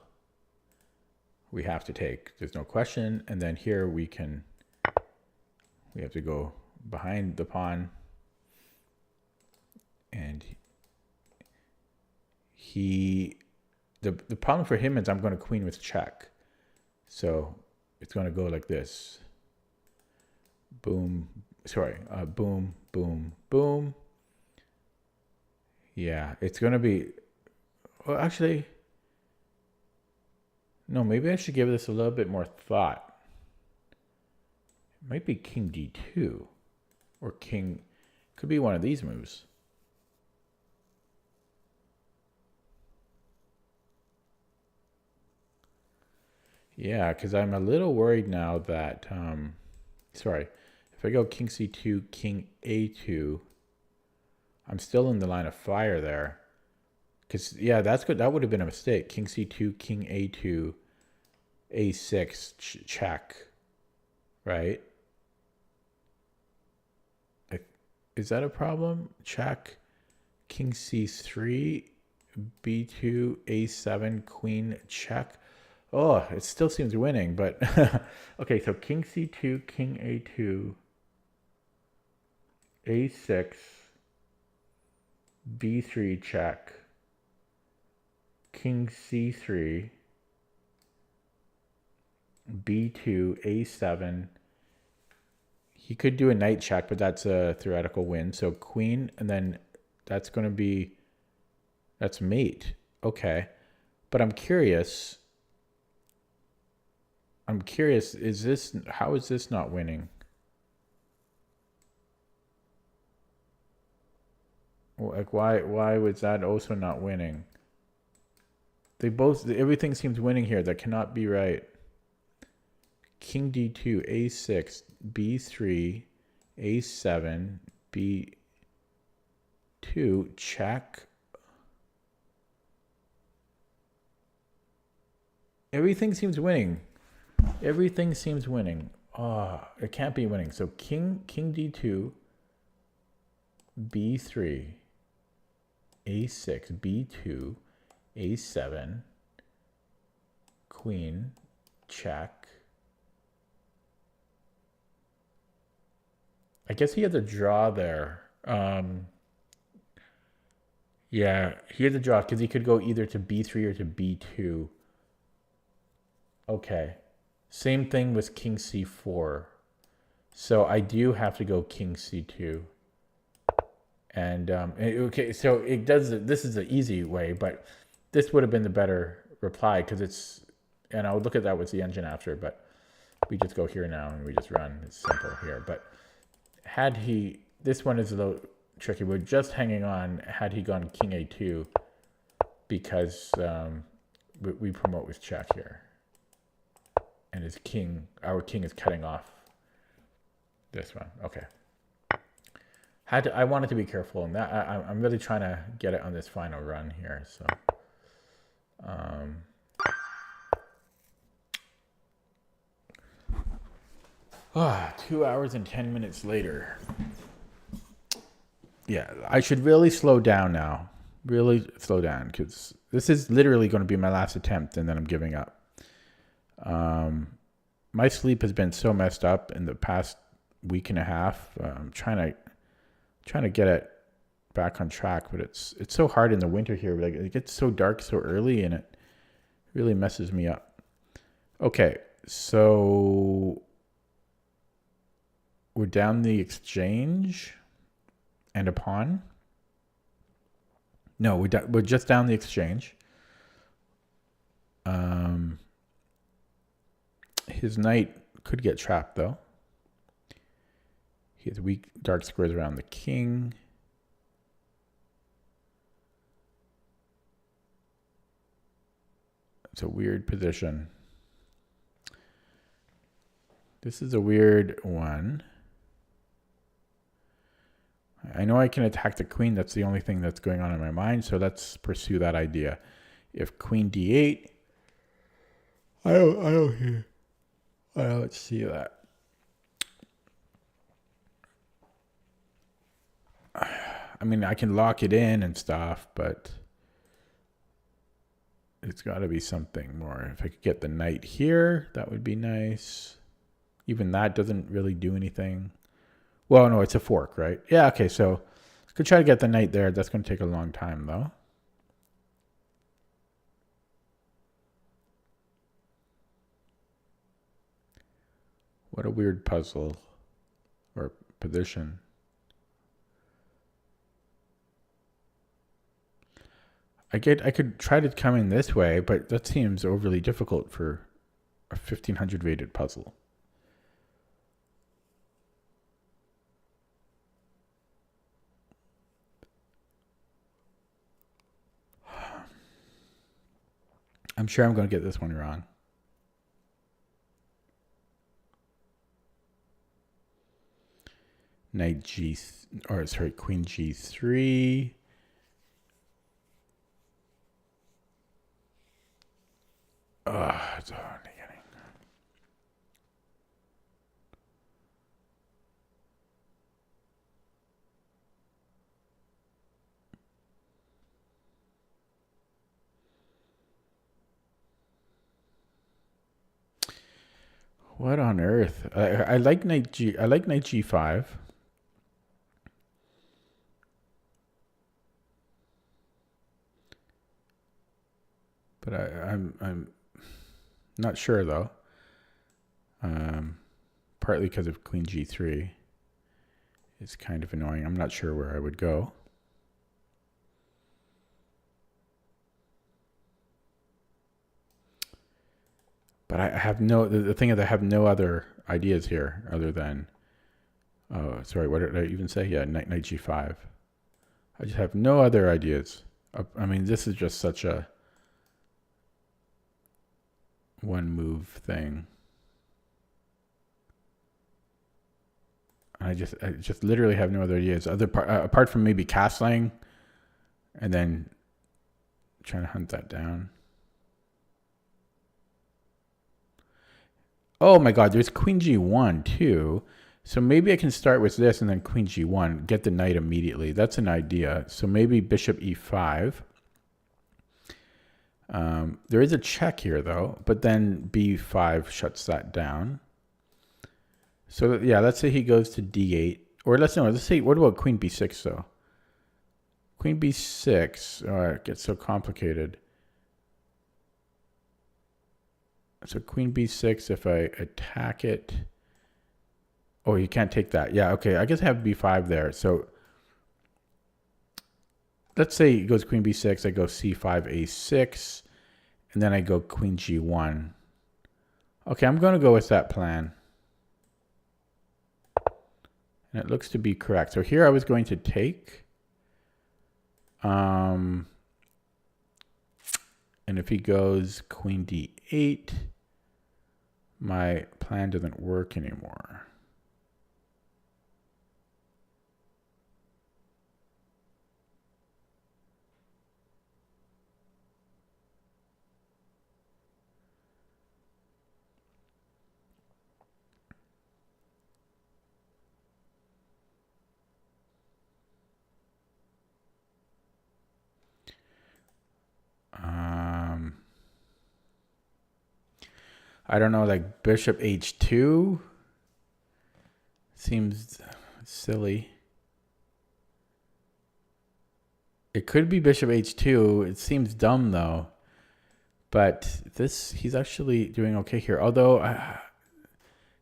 we have to take. There's no question. And then here we have to go behind the pawn. And the problem for him is I'm going to queen with check. So it's going to go like this. Boom. Sorry. Boom, boom, boom. Yeah, it's going to be... Well, actually... No, maybe I should give this a little bit more thought. It might be King D2. Or King... Could be one of these moves. Yeah, because I'm a little worried now that, sorry, if I go king c2, king a2, I'm still in the line of fire there. Because, yeah, that's good. That would have been a mistake. King c2, king a2, a6, check, right? Is that a problem? Check, king c3, b2, a7, queen, check. Oh, it still seems winning, but okay, so king c2, king a2, a6, b3 check, king c3, b2, a7. He could do a knight check, but that's a theoretical win. So queen, and then that's going to be, that's mate. Okay. But I'm curious, is this, how is this not winning? Like, why was that also not winning? They both, everything seems winning here. That cannot be right. King d2, a6, b3, a7, b2, check. Everything seems winning. Everything seems winning. Oh, it can't be winning. So king d2, b3, a6, b2, a7, queen, check. I guess he had to draw there. Yeah, he had to draw because he could go either to b3 or to b2. Okay. Same thing with king c4. So I do have to go king c2. And okay, so it does. This is the easy way, but this would have been the better reply because it's. And I'll look at that with the engine after, but we just go here now and we just run. It's simple here. But had he, this one is a little tricky. We're just hanging on. Had he gone king a2, because we promote with check here, and his king, our king is cutting off this one. Okay. I wanted to be careful in that. I'm really trying to get it on this final run here. So, 2 hours and 10 minutes later. Yeah, I should really slow down now. Really slow down because this is literally going to be my last attempt, and then I'm giving up. My sleep has been so messed up in the past week and a half. I'm trying to get it back on track, but it's so hard in the winter here. Like, it gets so dark so early, and it really messes me up. Okay, so we're down the exchange and a pawn. No, we're just down the exchange. His knight could get trapped though. He has weak dark squares around the king. It's a weird position. This is a weird one. I know I can attack the queen. That's the only thing that's going on in my mind. So let's pursue that idea. If queen d8, I don't hear. Let's see that. I mean, I can lock it in and stuff, but it's got to be something more. If I could get the knight here, that would be nice. Even that doesn't really do anything. Well, no, it's a fork, right? Yeah, okay, so I could try to get the knight there. That's going to take a long time, though. What a weird puzzle or position. I could try to come in this way, but that seems overly difficult for a 1500 weighted puzzle. I'm sure I'm going to get this one wrong. Knight G, or sorry, Queen G3. It's getting. What on earth? I like Knight G. I like Knight G5. But I'm not sure though. Partly because of Queen G3. It's kind of annoying. I'm not sure where I would go. But I have no, the thing is I have no other ideas here other than, oh, sorry, what did I even say? Yeah, Knight G5. I just have no other ideas. I mean, this is just such a one move thing. I just literally have no other ideas. Apart from maybe castling and then trying to hunt that down. Oh my god, there's Queen G1 too. So maybe I can start with this and then Queen G1, get the knight immediately. That's an idea. So maybe Bishop E5. There is a check here though, but then B5 shuts that down. So yeah, let's say he goes to D8, or let's say, what about Queen B6 though? Queen B6, oh, it gets so complicated. So Queen B6, if I attack it, oh, you can't take that. Yeah, okay, I guess I have B5 there. So let's say he goes Queen B6, I go C5, A6, and then I go Queen G1. Okay, I'm going to go with that plan. And it looks to be correct. So here I was going to take. And if he goes Queen D8, my plan doesn't work anymore. I don't know, like Bishop H2 seems silly. It could be Bishop H2. It seems dumb though. But this, he's actually doing okay here. Although,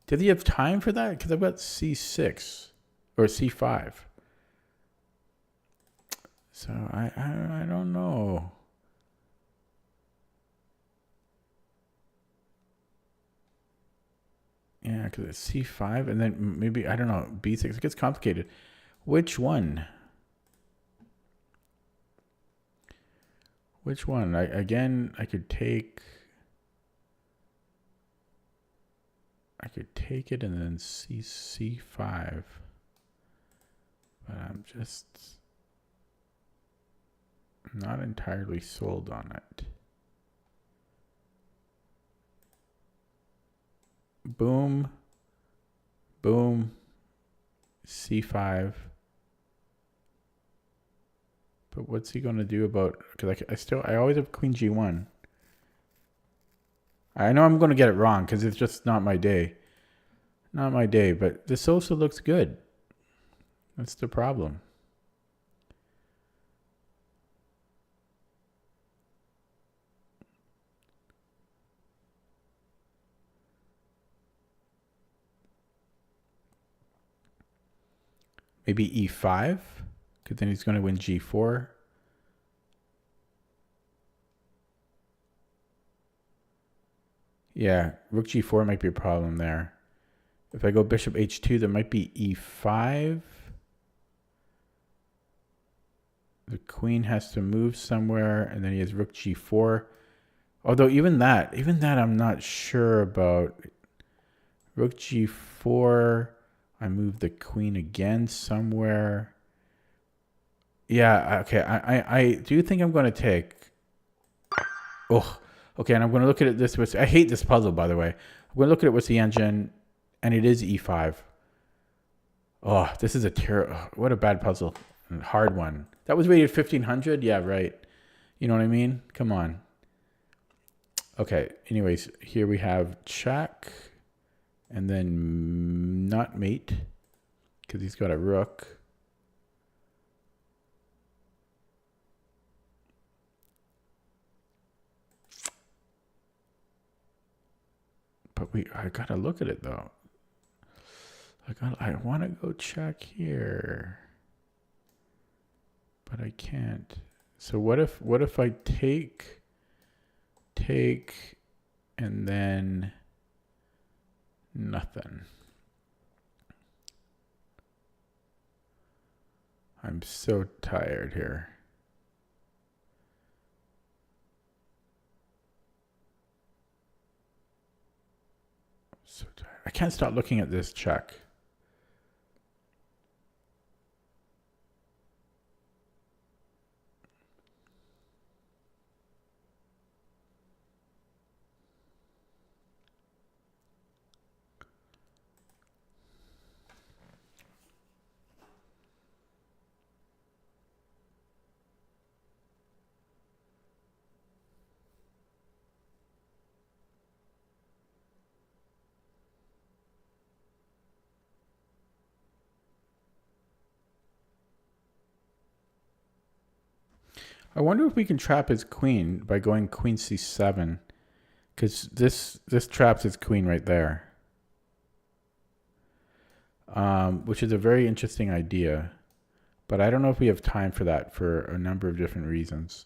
did he have time for that? Because I've got C6 or C5. So I don't know. Yeah, because it's C5 and then maybe, I don't know, B6. It gets complicated. Which one? Which one? Again, I could take it and then C5. But I'm just not entirely sold on it. Boom, boom, C5. But what's he going to do about, because I always have Queen G1. I know I'm going to get it wrong because it's just not my day. Not my day, but this also looks good. That's the problem. Maybe E5, because then he's going to win G4. Yeah, Rook G4 might be a problem there. If I go Bishop H2, there might be E5. The queen has to move somewhere, and then he has Rook G4. Although even that I'm not sure about. Rook G4. I move the queen again somewhere. Yeah, okay. I do think I'm going to take. Oh, okay. And I'm going to look at it this way. I hate this puzzle, by the way. I'm going to look at it with the engine, and it is e5. Oh, this is a what a bad puzzle. Hard one. That was rated 1500. Yeah, right. You know what I mean? Come on. Okay. Anyways, here we have check, and then not mate because he's got a rook. But I gotta look at it though. I want to go check here, but I can't. So what if I take, and then nothing? I'm so tired here. So tired. I can't stop looking at this check. I wonder if we can trap his queen by going queen c7, because this traps his queen right there, which is a very interesting idea. But I don't know if we have time for that for a number of different reasons.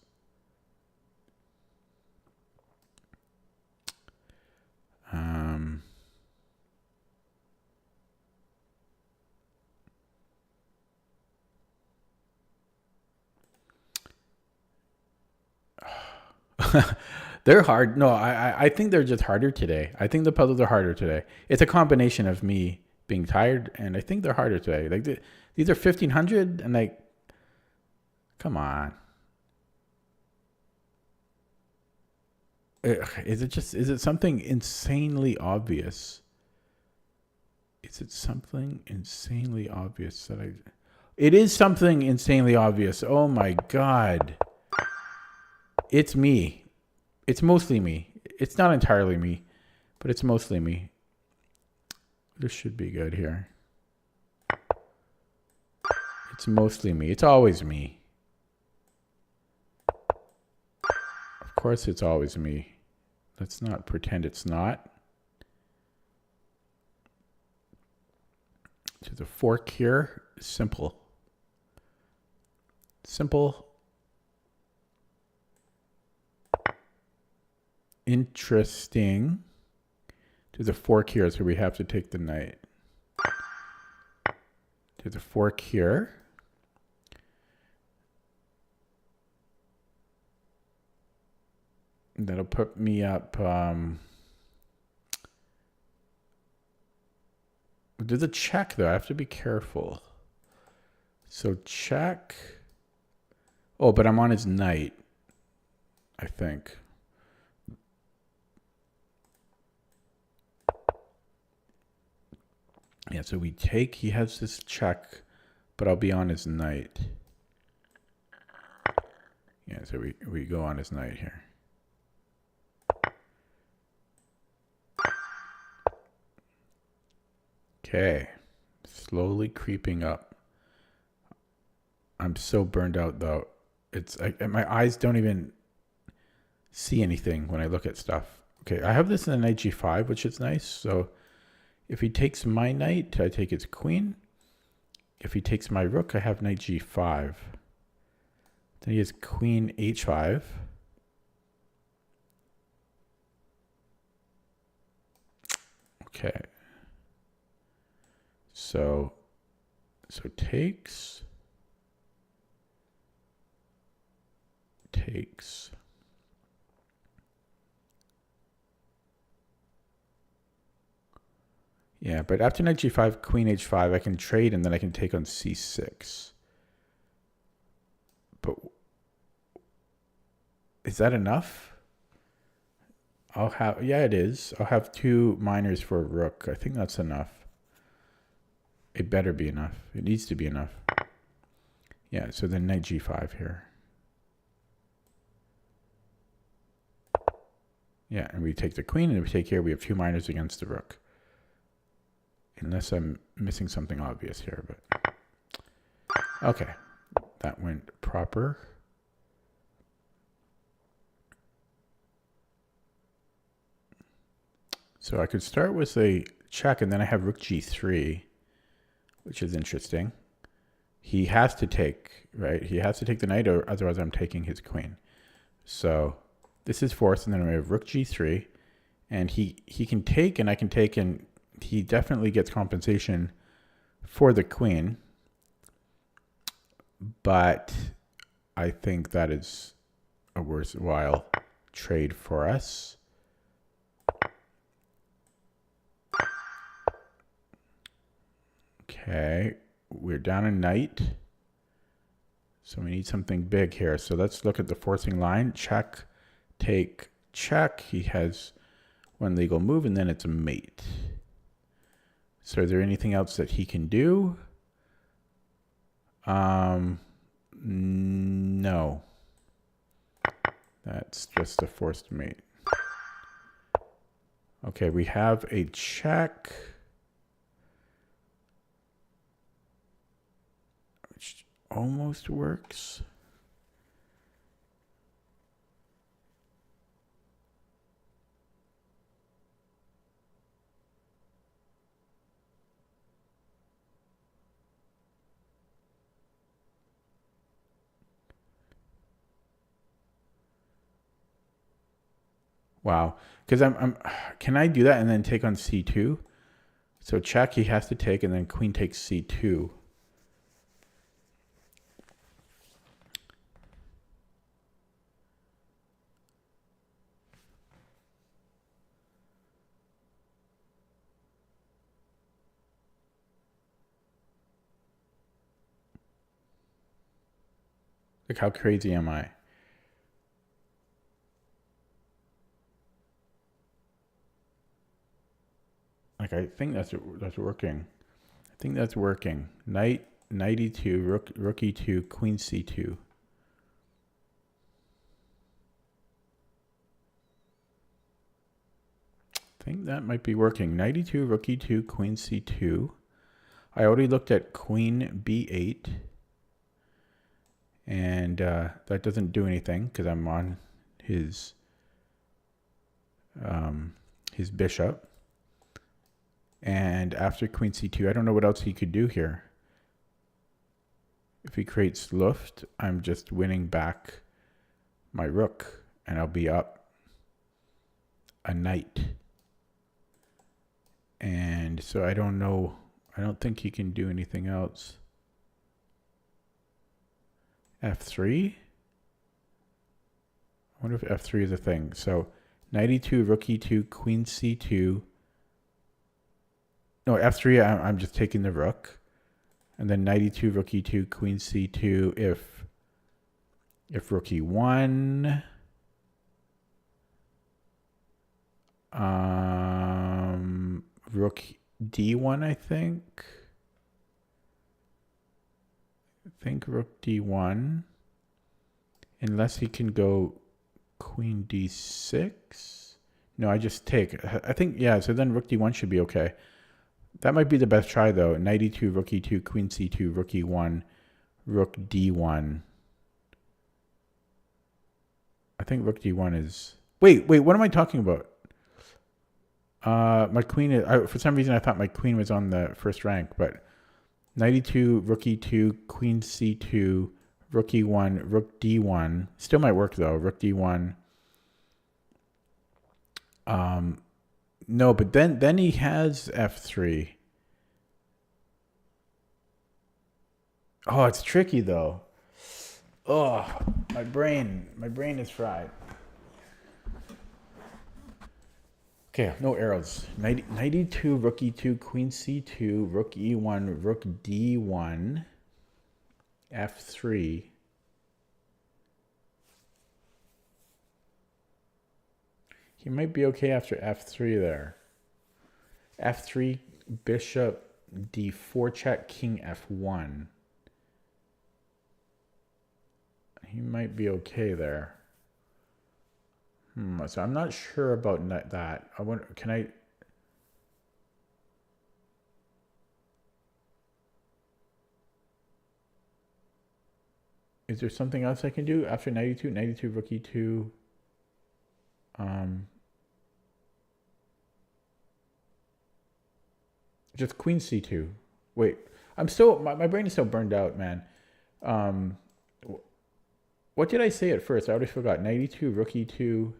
They're hard. No, I think they're just harder today. I think the puzzles are harder today. It's a combination of me being tired, and I think they're harder today. Like these are 1500, and like, come on. Is it something insanely obvious? Is it something insanely obvious that I? It is something insanely obvious. Oh my God. It's me. It's mostly me. It's not entirely me, but it's mostly me. This should be good here. It's mostly me. It's always me. Of course it's always me. Let's not pretend it's not. So the fork here is simple. Simple. Interesting. To the fork here, so we have to take the knight. To the fork here. That'll put me up. There's a check though. I have to be careful. So check. Oh, but I'm on his knight, I think. Yeah, so we take, he has this check, but I'll be on his knight. Yeah, so we go on his knight here. Okay, slowly creeping up. I'm so burned out though. My eyes don't even see anything when I look at stuff. Okay, I have this in the knight g5, which is nice. So if he takes my knight, I take his queen. If he takes my rook, I have knight g5. Then he has queen h5. Okay. So takes. Yeah, but after knight g5, queen h5, I can trade and then I can take on c6. But is that enough? Yeah, it is. I'll have 2 minors for a rook. I think that's enough. It better be enough. It needs to be enough. Yeah, so then knight g5 here. Yeah, and we take the queen, and if we take here, we have 2 minors against the rook. Unless I'm missing something obvious here, but... Okay, that went proper. So I could start with a check, and then I have rook g3, which is interesting. He has to take, right? He has to take the knight, or otherwise I'm taking his queen. So this is forced, and then we have rook g3, and he can take, and I can take, and he definitely gets compensation for the queen. But I think that is a worthwhile trade for us. Okay, we're down a knight. So we need something big here. So let's look at the forcing line. Check, take, check. He has 1 legal move, and then it's a mate. So is there anything else that he can do? No. That's just a forced mate. Okay, we have a check. Which almost works. Wow, because can I do that and then take on c2? So check, he has to take, and then queen takes c2. Like, how crazy am I? Like, I think that's working. I think that's working. Knight e2, rook e2, queen c2. I think that might be working. Knight e2, rook e2, queen c2. I already looked at queen b8. And that doesn't do anything because I'm on his bishop. And after queen c2, I don't know what else he could do here. If he creates Luft, I'm just winning back my rook, and I'll be up a knight. And so I don't know. I don't think he can do anything else. f3? I wonder if f3 is a thing. So knight e2, rook e2, queen c2. No, f3, I'm just taking the rook. And then knight e2, rook e2, queen c2 if rook e1. Rook d1, I think. I think rook d1. Unless he can go queen d6. No, I just take. I think, yeah, so then rook d1 should be okay. That might be the best try, though. Knight e2, rook e2, queen c2, rook e1, rook d1. I think rook d1 is... Wait, what am I talking about? My queen is... for some reason, I thought my queen was on the first rank, but... Knight e2, rook e2, queen c2, rook e1, rook d1. Still might work, though. Rook d1. No, but then he has f3. Oh, it's tricky though. Oh, my brain is fried. Okay, no arrows. 92, rook e2, queen c2, rook e1, rook d1, f3. He might be okay after f3 there. f3, bishop d4 check, king f1. He might be okay there. So I'm not sure about that. I wonder, can I? Is there something else I can do after 92? 92, rook e2. Just queen c2. Wait, I'm still, my brain is still burned out, man. What did I say at first? I already forgot. 92, rook e2.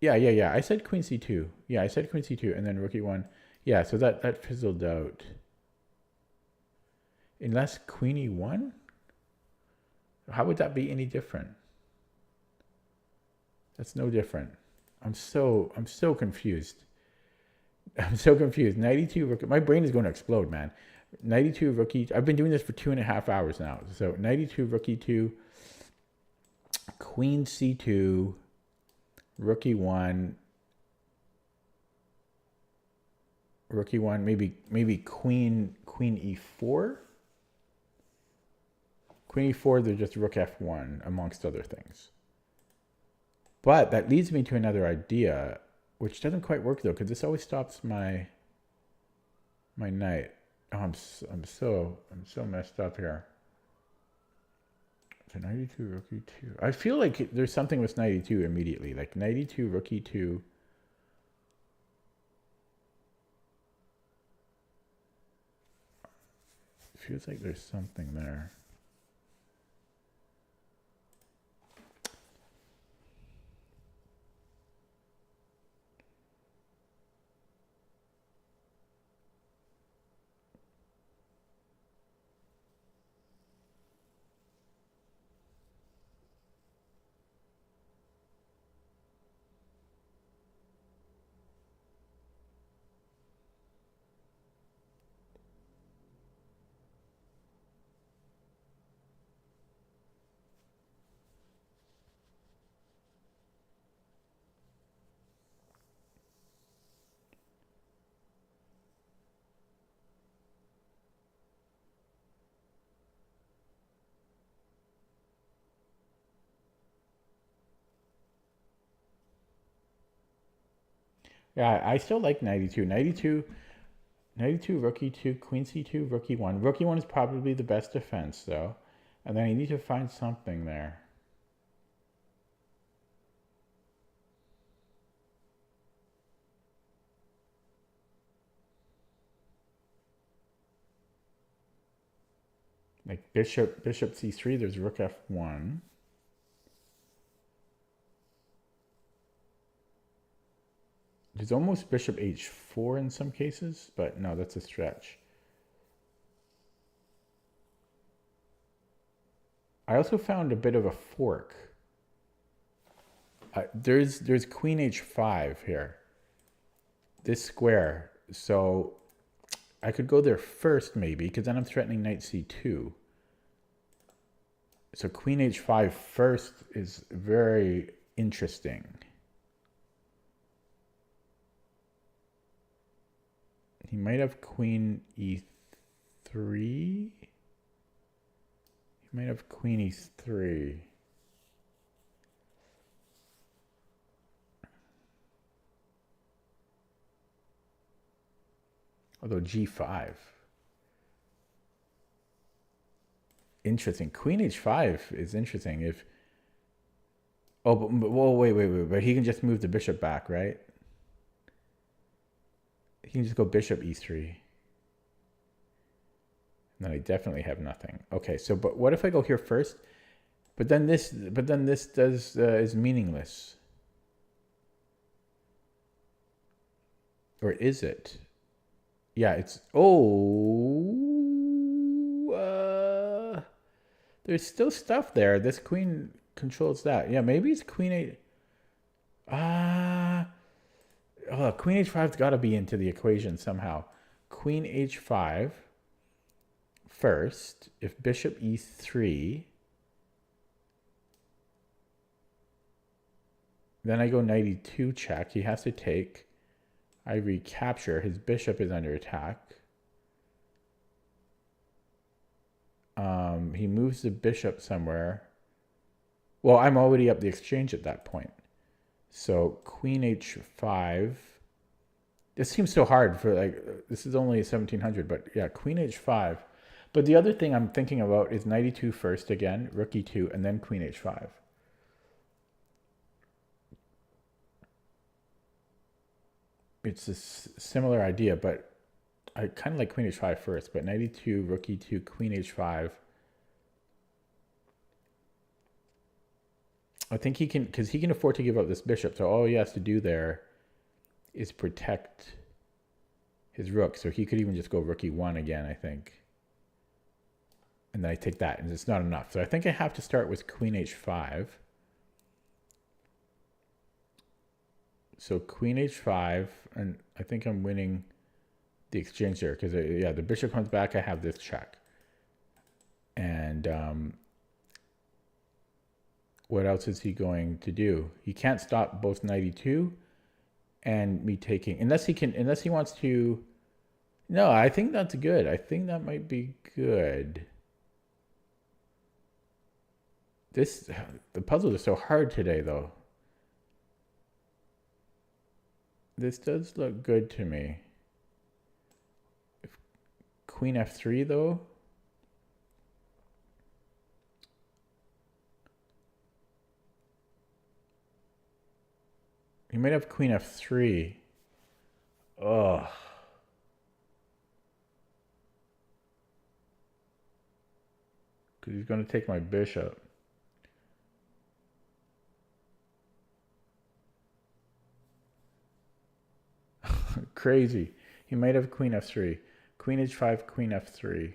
Yeah. I said queen c2. Yeah, I said queen c2 and then rook e1. Yeah, so that fizzled out. Unless queen e1? How would that be any different? That's no different. I'm so confused. I'm so confused. 92 rook. My brain is going to explode, man. 92 rook e2. I've been doing this for 2.5 hours now. So 92 rook e2, queen c2, rook e1, maybe queen e4. Queen e4, they're just rook f1 amongst other things. But that leads me to another idea, which doesn't quite work though, because this always stops my knight. Oh, I'm so messed up here. So 92 rook e2. I feel like there's something with 92 immediately, like 92 rook e2. Feels like there's something there. Yeah, I still like 92. 92 rook e2, queen c2, rook e1. Rook e1 is probably the best defense though. And then I need to find something there. Like bishop c3, there's rook f1. There's almost bishop h4 in some cases, but no, that's a stretch. I also found a bit of a fork. There's queen h5 here. This square. So I could go there first maybe, because then I'm threatening knight c2. So queen h5 first is very interesting. He might have queen e3. He might have queen e3. Although g5. Interesting. Queen h5 is interesting. If wait. But he can just move the bishop back, right? He can just go bishop e3. And then I definitely have nothing. Okay, so but what if I go here first? But then this does is meaningless. Or is it? Yeah, it's there's still stuff there. This queen controls that. Yeah, maybe it's queen 8. Ah, queen h5's got to be into the equation somehow. Queen h5 first. If bishop e3, then I go knight e2 check. He has to take. I recapture. His bishop is under attack. He moves the bishop somewhere. Well, I'm already up the exchange at that point. So queen h5. This seems so hard for like, this is only 1700, but yeah, queen h5. But the other thing I'm thinking about is knight e2 first again, rook e2, and then queen h5. It's a similar idea, but I kind of like queen h5 first, but knight e2, rook e2, queen h5. I think he can, because he can afford to give up this bishop. So all he has to do there is protect his rook. So he could even just go rook e1 again, I think. And then I take that, and it's not enough. So I think I have to start with queen h5. So queen h5, and I think I'm winning the exchange there because, yeah, the bishop comes back. I have this check. And what else is he going to do? He can't stop both knight e2 and me taking, unless he wants to. No, I think that's good. I think that might be good. The puzzles are so hard today, though. This does look good to me. Queen f3, though. He might have queen f3. Ugh. Because he's going to take my bishop. Crazy. He might have queen f3. Queen h5, queen f3.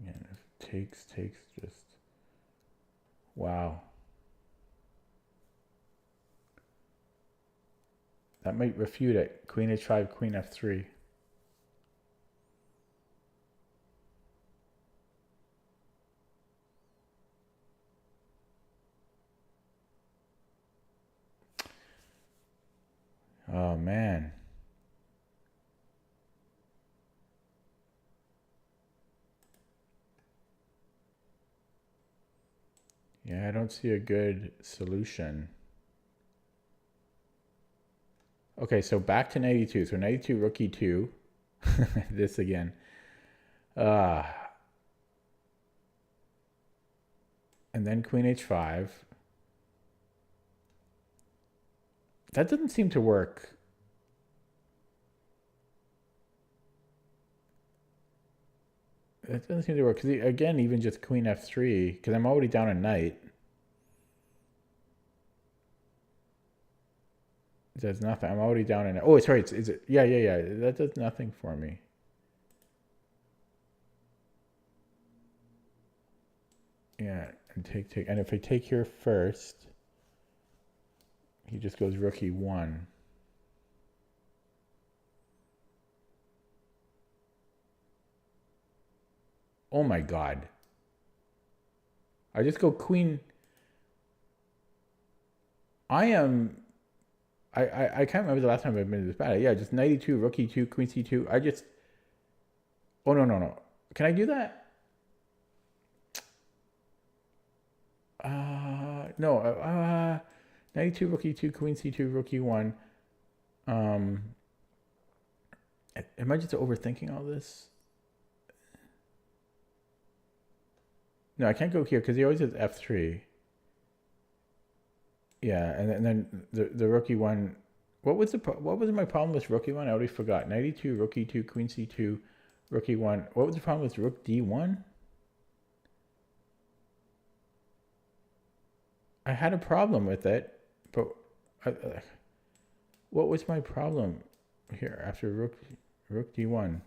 And if takes just. Wow. That might refute it. Queen h5, queen f3. Oh, man. Yeah, I don't see a good solution. Okay, so back to knight e2. So knight e2, rook e2. This again. And then queen h5. That doesn't seem to work. That doesn't seem to work. Because again, even just queen f3, because I'm already down a knight. It does nothing. I'm already down a knight. Oh, sorry. Is it? Yeah. That does nothing for me. Yeah, and take. And if I take here first, he just goes rook e1. Oh my god. I just go queen. I can't remember the last time I've been this bad. Yeah, just knight e2, rook e2, queen c2. I just. Oh, no. Can I do that? No. Knight e2, rook e2, queen c2, rook e1. Am I just overthinking all this? No, I can't go here because he always has f3. Yeah, and then the rook e1. What was my problem with rook e1? I already forgot. Knight e2, rook e2, queen c2, rook e1. What was the problem with rook d1? I had a problem with it, but what was my problem here after rook? Rook d1.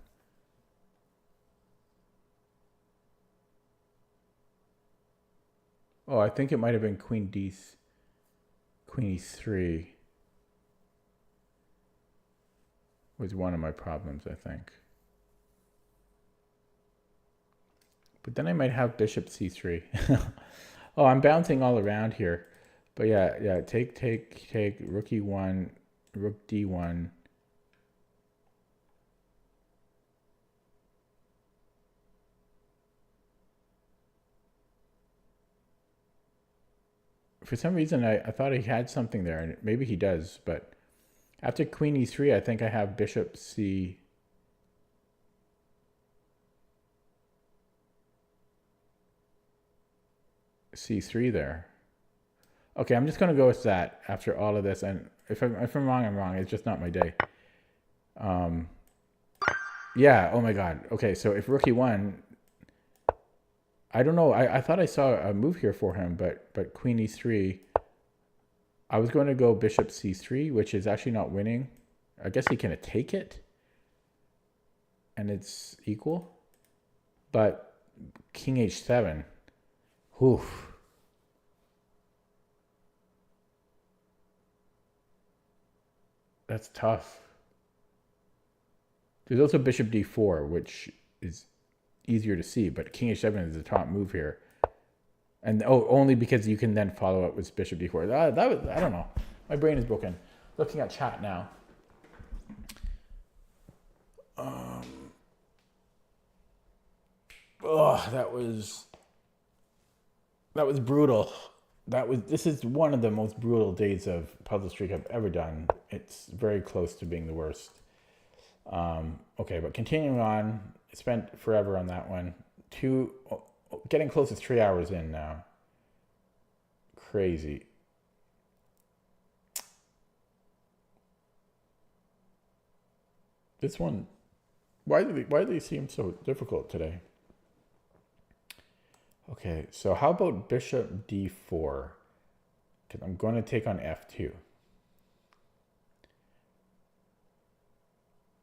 Oh, I think it might have been queen e3 was one of my problems, I think. But then I might have bishop c3. Oh, I'm bouncing all around here. But yeah, take, rook e1, rook d1. For some reason, I thought he had something there, and maybe he does, but after queen e3, I think I have bishop c3 there. Okay, I'm just going to go with that after all of this, and if I'm wrong, I'm wrong. It's just not my day. Yeah, oh my god. Okay, so if rook e1, I don't know. I thought I saw a move here for him, but queen e3. I was going to go bishop c3, which is actually not winning. I guess he can take it, and it's equal. But king h7. Whew. That's tough. There's also bishop d4, which is easier to see, but king h7 is the top move here. And only because you can then follow up with bishop d4. That was, I don't know. My brain is broken. Looking at chat now. That was brutal. This is one of the most brutal days of Puzzle Streak I've ever done. It's very close to being the worst. Okay, but continuing on, I spent forever on that one. Getting close to 3 hours in now. Crazy. This one, why do they seem so difficult today? Okay, so how about bishop d4? Because I'm going to take on f2.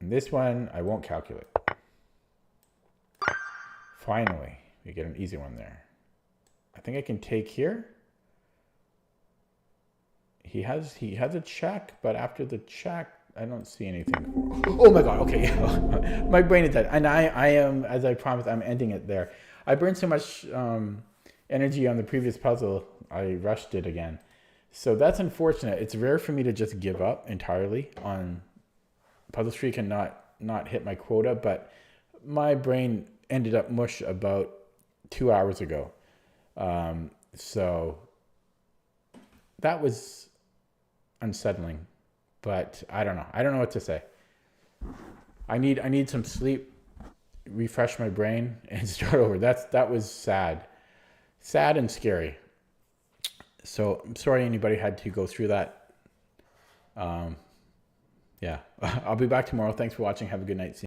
And this one, I won't calculate. Finally, we get an easy one there. I think I can take here. He has a check, but after the check, I don't see anything. Oh my god, okay. My brain is dead. And I am, as I promised, I'm ending it there. I burned so much energy on the previous puzzle, I rushed it again. So that's unfortunate. It's rare for me to just give up entirely on Puzzle Streak and not hit my quota, but my brain ended up mush about 2 hours ago. So that was unsettling, but I don't know. I don't know what to say. I need some sleep, refresh my brain, and start over. That was sad and scary. So I'm sorry anybody had to go through that. Yeah, I'll be back tomorrow. Thanks for watching. Have a good night. See you.